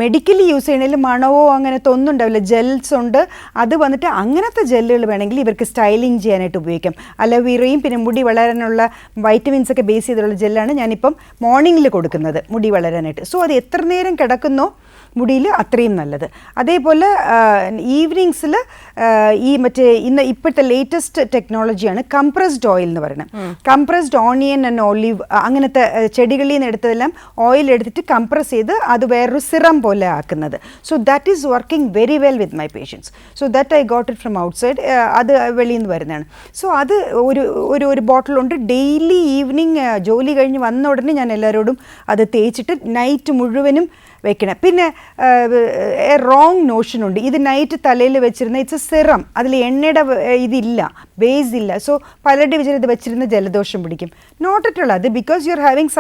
മെഡിക്കലി യൂസ് ചെയ്യണതിൽ മണവോ അങ്ങനത്തെ ഒന്നും ഉണ്ടാവില്ല, ജെൽസ് ഉണ്ട്. അത് വന്നിട്ട് അങ്ങനത്തെ ജെല്ലുകൾ വേണമെങ്കിൽ ഇവർക്ക് സ്റ്റൈലിംഗ് ചെയ്യാനായിട്ട് ഉപയോഗിക്കാം. അലോവേറയും പിന്നെ മുടി വളരാനുള്ള വൈറ്റമിൻസ് ഒക്കെ ബേസ് ചെയ്തിട്ടുള്ള ജെല്ലാണ് ഞാനിപ്പം മോർണിംഗിൽ കൊടുക്കുന്നത് മുടി വളരാനായിട്ട്. സോ അത് എത്ര നേരം കിടക്കുന്നോ മുടിയിൽ അത്രയും നല്ലത്. അതേപോലെ ഈവനിങ്സിൽ ഈ മറ്റേ ഇപ്പോഴത്തെ ലേറ്റസ്റ്റ് ടെക്നോളജിയാണ് കംപ്രസ്ഡ് ഓയിൽ എന്ന് പറയുന്നത്. കംപ്രസ്ഡ് ഓണിയൻ ആൻഡ് ഓലിവ് അങ്ങനത്തെ ചെടികളിൽ നിന്ന് എടുത്തതെല്ലാം ഓയിൽ എടുത്തിട്ട് കംപ്രസ് ചെയ്ത് അത് വേറൊരു സിറം പോലെ ആക്കുന്നത്. So that is working very well with my patients. So that I got it from outside. അത് വെളിയിൽ നിന്ന് വരുന്നതാണ്. സോ അത് ഒരു ബോട്ടിലുണ്ട്. ഡെയിലി ഈവനിങ് ജോലി കഴിഞ്ഞ് വന്ന ഉടനെ ഞാൻ എല്ലാവരോടും അത് തേച്ചിട്ട് നൈറ്റ് മുഴുവനും വെക്കണം. പിന്നെ റോങ് നോഷനുണ്ട്, ഇത് നൈറ്റ് തലയിൽ വെച്ചിരുന്ന ഇറ്റ്സ് എ സിറം, അതിൽ എണ്ണയുടെ ഇതില്ല, ബേസ് ഇല്ല. സോ പലരുടെ വിചാരം ഇത് വെച്ചിരുന്ന ജലദോഷം പിടിക്കും. Not at all. അത് ബിക്കോസ് യു ആർ ഹാവിങ്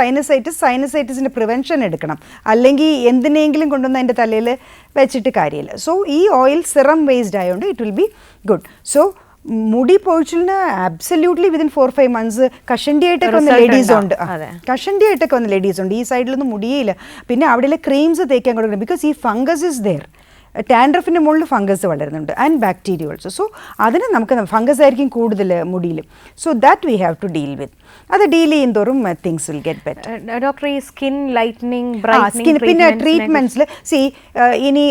സൈനസൈറ്റിസിൻ്റെ പ്രിവെൻഷൻ എടുക്കണം, അല്ലെങ്കിൽ എന്തിനെങ്കിലും കൊണ്ടുവന്ന് അതിൻ്റെ തലയിൽ വെച്ചിട്ട് കാര്യമില്ല. സോ ഈ ഓയിൽ സിറം ബേസ്ഡ് ആയതുകൊണ്ട് it will be good. So മുടി പൊഴിച്ചിലിന് ആബ്സല്യൂട്ട്ലി വിതിൻ 4-5 months കഷണ്ടി ആയിട്ടൊക്കെ വന്ന ലേഡീസ് ഉണ്ട്, ഈ സൈഡിലൊന്നും മുടിയേയില്ല. പിന്നെ അവിടെയുള്ള ക്രീംസ് തേക്കാൻ കൊടുക്കണം, ബിക്കോസ് ഈ ഫംഗസ് ഇസ് ദെയർ. ടാൻഡ്രഫിൻ്റെ മുകളിൽ ഫംഗസ് വളരുന്നുണ്ട് ആൻഡ് ബാക്ടീരിയ ഓൾസോ. സോ അതിന് നമുക്ക് ഫംഗസ് ആയിരിക്കും കൂടുതൽ മുടിയിൽ. So that we have to deal with. അത് ഡീൽ ചെയ്യും തോറും things will get better. Doctor, ഈ സ്കിൻ ലൈറ്റനിങ് പിന്നെ ട്രീറ്റ്മെന്റ്സിൽ ഇനി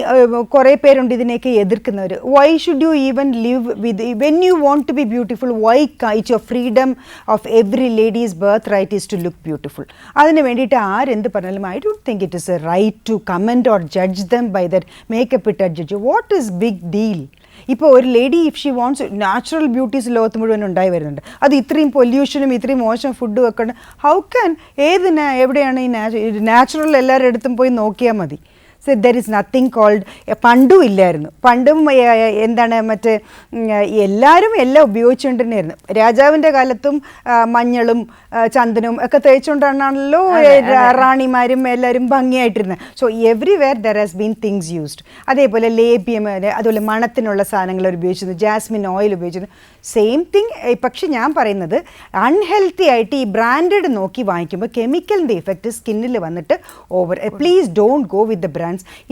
കുറേ പേരുണ്ട് ഇതിനെയൊക്കെ എതിർക്കുന്നവർ. Why should you even live with when you want to be beautiful? Why it's your freedom of every ladies birth right is to look beautiful. അതിന് വേണ്ടിയിട്ട് ആരെന്ത് പറഞ്ഞാലും I don't think it is a right to comment or judge dum by that makeup ഇട്ട് judge. What is big deal? ഇപ്പോൾ ഒരു lady if she wants natural beauties ലോകത്ത് മുഴുവൻ ഉണ്ടായി വരുന്നുണ്ട്. അത് ഇത്രയും പൊല്യൂഷനും ഇത്രയും മോശം ഫുഡും ഒക്കെ ഉണ്ട്. ഹൗ ക്യാൻ എവിടെയാണ് ഈ നാച്ചുറൽ എല്ലാവരുടെ അടുത്തും പോയി നോക്കിയാൽ മതി. So there is nothing called. പണ്ടും ഇല്ലായിരുന്നു. പണ്ടും എന്താണ് മറ്റേ എല്ലാവരും എല്ലാം ഉപയോഗിച്ചുകൊണ്ട് തന്നെയായിരുന്നു. രാജാവിൻ്റെ കാലത്തും മഞ്ഞളും ചന്ദനവും ഒക്കെ തേച്ചുകൊണ്ടാണല്ലോ റാണിമാരും എല്ലാവരും ഭംഗിയായിട്ടിരുന്നത്. So everywhere there has been things used. അതേപോലെ ലേപ്യം, അതുപോലെ മണത്തിനുള്ള സാധനങ്ങൾ ഉപയോഗിച്ചിരുന്നു, ജാസ്മിൻ ഓയിൽ ഉപയോഗിച്ചിരുന്നു. Same thing. പക്ഷെ ഞാൻ പറയുന്നത് അൺഹെൽത്തി ആയിട്ട് ഈ ബ്രാൻഡഡ് നോക്കി വാങ്ങിക്കുമ്പോൾ കെമിക്കലിൻ്റെ ഇഫക്റ്റ് സ്കിന്നിൽ വന്നിട്ട് over. Please don't go with the brands.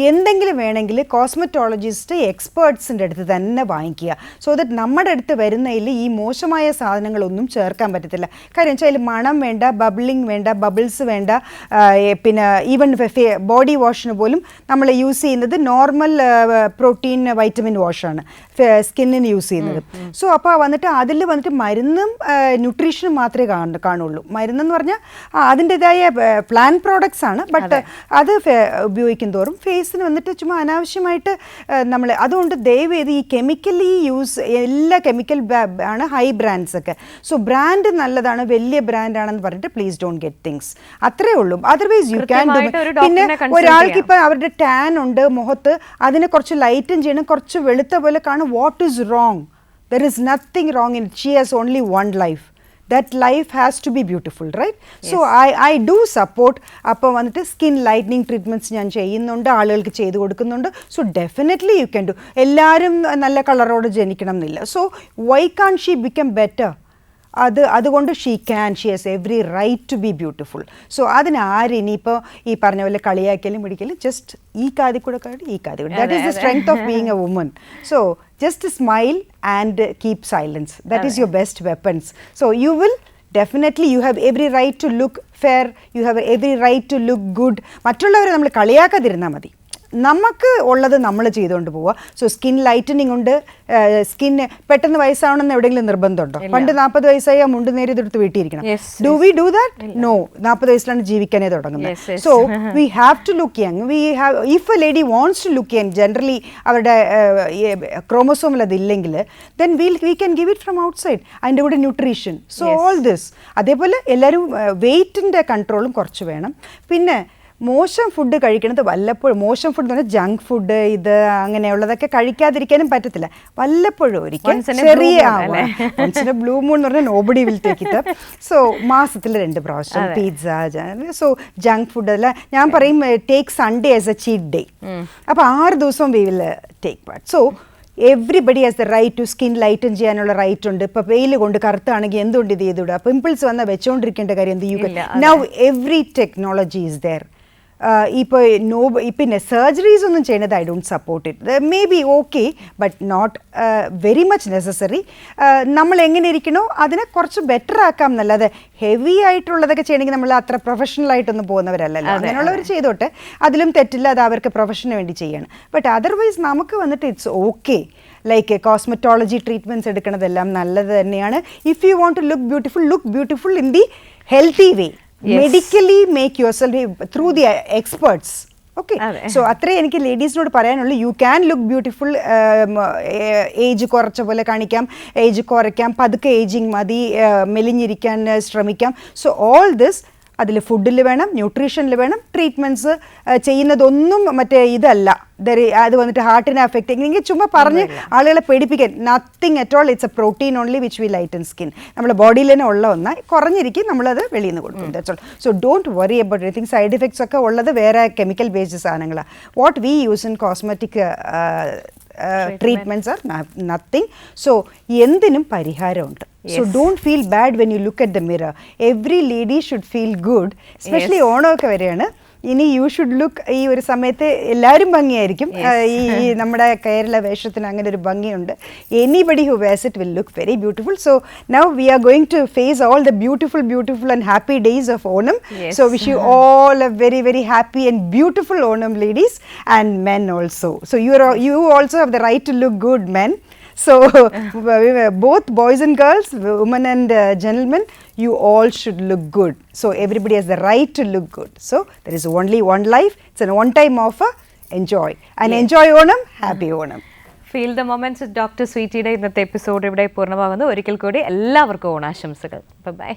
എന്തെങ്കിലും വേണമെങ്കിൽ കോസ്മെറ്റോളജിസ്റ്റ് എക്സ്പേർട്സിൻ്റെ അടുത്ത് തന്നെ വാങ്ങിക്കുക. സോ ദറ്റ് നമ്മുടെ അടുത്ത് വരുന്നതിൽ ഈ മോശമായ സാധനങ്ങളൊന്നും ചേർക്കാൻ പറ്റത്തില്ല. കാര്യം വെച്ചാൽ അതിൽ മണം വേണ്ട, ബബിളിങ് വേണ്ട, ബബിൾസ് വേണ്ട. പിന്നെ ഈവൻ ബോഡി വാഷിന് പോലും നമ്മൾ യൂസ് ചെയ്യുന്നത് നോർമൽ പ്രോട്ടീൻ വൈറ്റമിൻ വാഷാണ് സ്കിന്നിന് യൂസ് ചെയ്യുന്നത്. സോ അപ്പോൾ വന്നിട്ട് അതിൽ വന്നിട്ട് മരുന്നും ന്യൂട്രീഷനും മാത്രമേ കാണുള്ളൂ. മരുന്നെന്ന് പറഞ്ഞാൽ അതിൻ്റെതായ പ്ലാൻ പ്രോഡക്ട്സ് ആണ്, ബട്ട് അത് ഉപയോഗിക്കും തോറും തോറും ഫേസിന് വന്നിട്ട് ചുമ്മാ അനാവശ്യമായിട്ട് നമ്മൾ അതുകൊണ്ട് ദയവേത് ഈ കെമിക്കലി യൂസ് എല്ലാ കെമിക്കൽ ആണ് ഹൈ ബ്രാൻഡ്സ് ഒക്കെ. സോ ബ്രാൻഡ് നല്ലതാണ്, വലിയ ബ്രാൻഡാണെന്ന് പറഞ്ഞിട്ട് പ്ലീസ് ഡോണ്ട് ഗെറ്റ് തിങ്സ്. അത്രേ ഉള്ളൂ. Otherwise you can do. പിന്നെ ഒരാൾക്ക് ഇപ്പം അവരുടെ ടാൻ ഉണ്ട് മുഖത്ത്, അതിനെ കുറച്ച് ലൈറ്റൻ ചെയ്യണം, കുറച്ച് വെളുത്ത പോലെ കാണും. What is wrong? There is nothing wrong in. She has only one life. That life has to be beautiful, right? Yes. So I do support. അപ്പോൾ വന്നിട്ട് സ്കിൻ ലൈറ്റനിങ് ട്രീറ്റ്മെൻറ്റ്സ് ഞാൻ ചെയ്യുന്നുണ്ട്, ആളുകൾക്ക് ചെയ്ത് കൊടുക്കുന്നുണ്ട്. So definitely you can do. എല്ലാവരും നല്ല കളറോട് ജനിക്കണം എന്നില്ല. So why can she become better? അതുകൊണ്ട് she has every right to be beautiful. So അതിന് ഇനിയിപ്പോൾ ഈ പറഞ്ഞ പോലെ കളിയാക്കിയാലും പിടിക്കലും ജസ്റ്റ് ഈ കാതി കൂടെ ഈ കാതി കൂടെ. That is the strength of being a woman. So just smile and keep silence. That is your best weapons. So you will definitely, you have every right to look fair, you have every right to look good. മറ്റുള്ളവരെ നമ്മൾ കളിയാക്കാതിരുന്നാൽ മതി. നമുക്ക് ഉള്ളത് നമ്മൾ ചെയ്തുകൊണ്ട് പോവുക. So skin lightening ഉണ്ട്. Skin പെട്ടെന്ന് വയസ്സാവണമെന്ന് എവിടെയെങ്കിലും നിർബന്ധമുണ്ടോ? പണ്ട് 40 വയസ്സായി ആ മുണ്ട് നേരെ ഇതെടുത്ത് വീട്ടിയിരിക്കണം. Do we do that? No. 40 വയസ്സിലാണ് ജീവിക്കാനേ തുടങ്ങുന്നത്. So we have to look young. We have, if a lady wants to look young, generally അവരുടെ ക്രോമസോമിൽ അതില്ലെങ്കിൽ then we can give it from outside. അതിൻ്റെ കൂടെ ന്യൂട്രീഷൻ. So all this. അതേപോലെ എല്ലാവരും വെയ്റ്റിൻ്റെ കൺട്രോളും കുറച്ച് വേണം. പിന്നെ മോശം ഫുഡ് കഴിക്കണത് വല്ലപ്പോഴും, മോശം ഫുഡ് എന്ന് പറഞ്ഞാൽ ജങ്ക് ഫുഡ് ഇത് അങ്ങനെയുള്ളതൊക്കെ കഴിക്കാതിരിക്കാനും പറ്റത്തില്ല. വല്ലപ്പോഴും ഒരിക്കൽ ചെറിയ ബ്ലൂ മൂൺ എന്ന് പറഞ്ഞാൽ nobody will take it up. So മാസത്തിൽ 2 പ്രാവശ്യം പിസ്സ. സോ ജങ്ക് ഫുഡ് അല്ല. ഞാൻ പറയും take Sunday as a cheat day. അപ്പോൾ 6 ദിവസം we will take part. So everybody has the right to skin lighten ചെയ്യാനുള്ള റൈറ്റ് ഉണ്ട്. ഇപ്പോൾ വെയിൽ കൊണ്ട് കറുത്താണെങ്കിൽ എന്തുകൊണ്ട് ഇത് ചെയ്തുവിടുക? പിമ്പിൾസ് വന്നാൽ വെച്ചുകൊണ്ടിരിക്കേണ്ട കാര്യം എന്ത്? You can now every technology is there. ഇപ്പോൾ പിന്നെ സർജറീസ് ഒന്നും ചെയ്യുന്നത് I don't support it. May be okay but not very much necessary. നമ്മൾ എങ്ങനെ ഇരിക്കണോ അതിനെ കുറച്ച് ബെറ്റർ ആക്കാം എന്നല്ലാതെ ഹെവി ആയിട്ടുള്ളതൊക്കെ ചെയ്യണമെങ്കിൽ നമ്മൾ അത്ര പ്രൊഫഷണൽ ആയിട്ടൊന്നും പോകുന്നവരല്ലല്ലോ. അങ്ങനെയുള്ളവർ ചെയ്തോട്ടെ, അതിലും തെറ്റില്ല. അത് അവർക്ക് പ്രൊഫഷന് വേണ്ടി ചെയ്യണം. ബട്ട് അതർവൈസ് നമുക്ക് വന്നിട്ട് it's okay. Like cosmetology treatments എടുക്കുന്നതെല്ലാം നല്ലത് തന്നെയാണ്. If you want to look beautiful in the healthy way. Medically make yourself through the experts. Okay. So അത്രേ എനിക്ക് ലേഡീസിനോട് പറയാനുള്ളൂ. You can look beautiful. Age കുറച്ച പോലെ കാണിക്കാം, ഏജ് കുറയ്ക്കാം, പതുക്കെ ഏജിങ് മതി, മെലിഞ്ഞിരിക്കാൻ ശ്രമിക്കാം. സോ ഓൾ ദിസ് അതിൽ ഫുഡിൽ വേണം, ന്യൂട്രീഷനിൽ വേണം. ട്രീറ്റ്മെൻറ്റ്സ് ചെയ്യുന്നതൊന്നും മറ്റേ ഇതല്ല. അത് വന്നിട്ട് ഹാർട്ടിനെ അഫക്റ്റ് ചെയ്യുമെങ്കിൽ ചുമ്മാ പറഞ്ഞ് ആളുകളെ പേടിപ്പിക്കാൻ. Nothing at all. It's a protein only which we lighten skin. നമ്മുടെ ബോഡിയിൽ തന്നെ ഉള്ള ഒന്നായി കുറഞ്ഞിരിക്കും, നമ്മളത് വെളിയിൽ നിന്ന് കൊടുക്കും. That's all. So don't worry about anything. Side effects ഒക്കെ ഉള്ളത് വേറെ കെമിക്കൽ ബേസ്ഡ് സാധനങ്ങളാണ്. What we use in cosmetic treatments are nothing. So എന്തിനും പരിഹാരമുണ്ട്. So don't feel bad when you look at the mirror. Every lady should feel good, especially ഓണമൊക്കെ വരെയാണ്. ഇനി you should look. ഈ ഒരു സമയത്ത് എല്ലാവരും ഭംഗിയായിരിക്കും. ഈ നമ്മുടെ കേരള വേഷത്തിന് അങ്ങനെ ഒരു ഭംഗിയുണ്ട്. Anybody who wears it will look very beautiful. So now we are going to face all the beautiful and happy days of Onam. So wish you all a very very happy and beautiful Onam, ladies and men also. So you also have the right to look good, men. So both boys and girls, women and gentlemen, you all should look good. So everybody has the right to look good. So there is only one life. It's a one-time offer. Enjoy and enjoy Onam. Happy Onam. Feel the moments with doctor സ്വീറ്റിയുടെ ഇന്നത്തെ episode ഇവിടെ പൂർണ്ണമാകുന്നു. ഒരിക്കൽ കൂടി എല്ലാവർക്കും ഓണാശംസകൾ. By.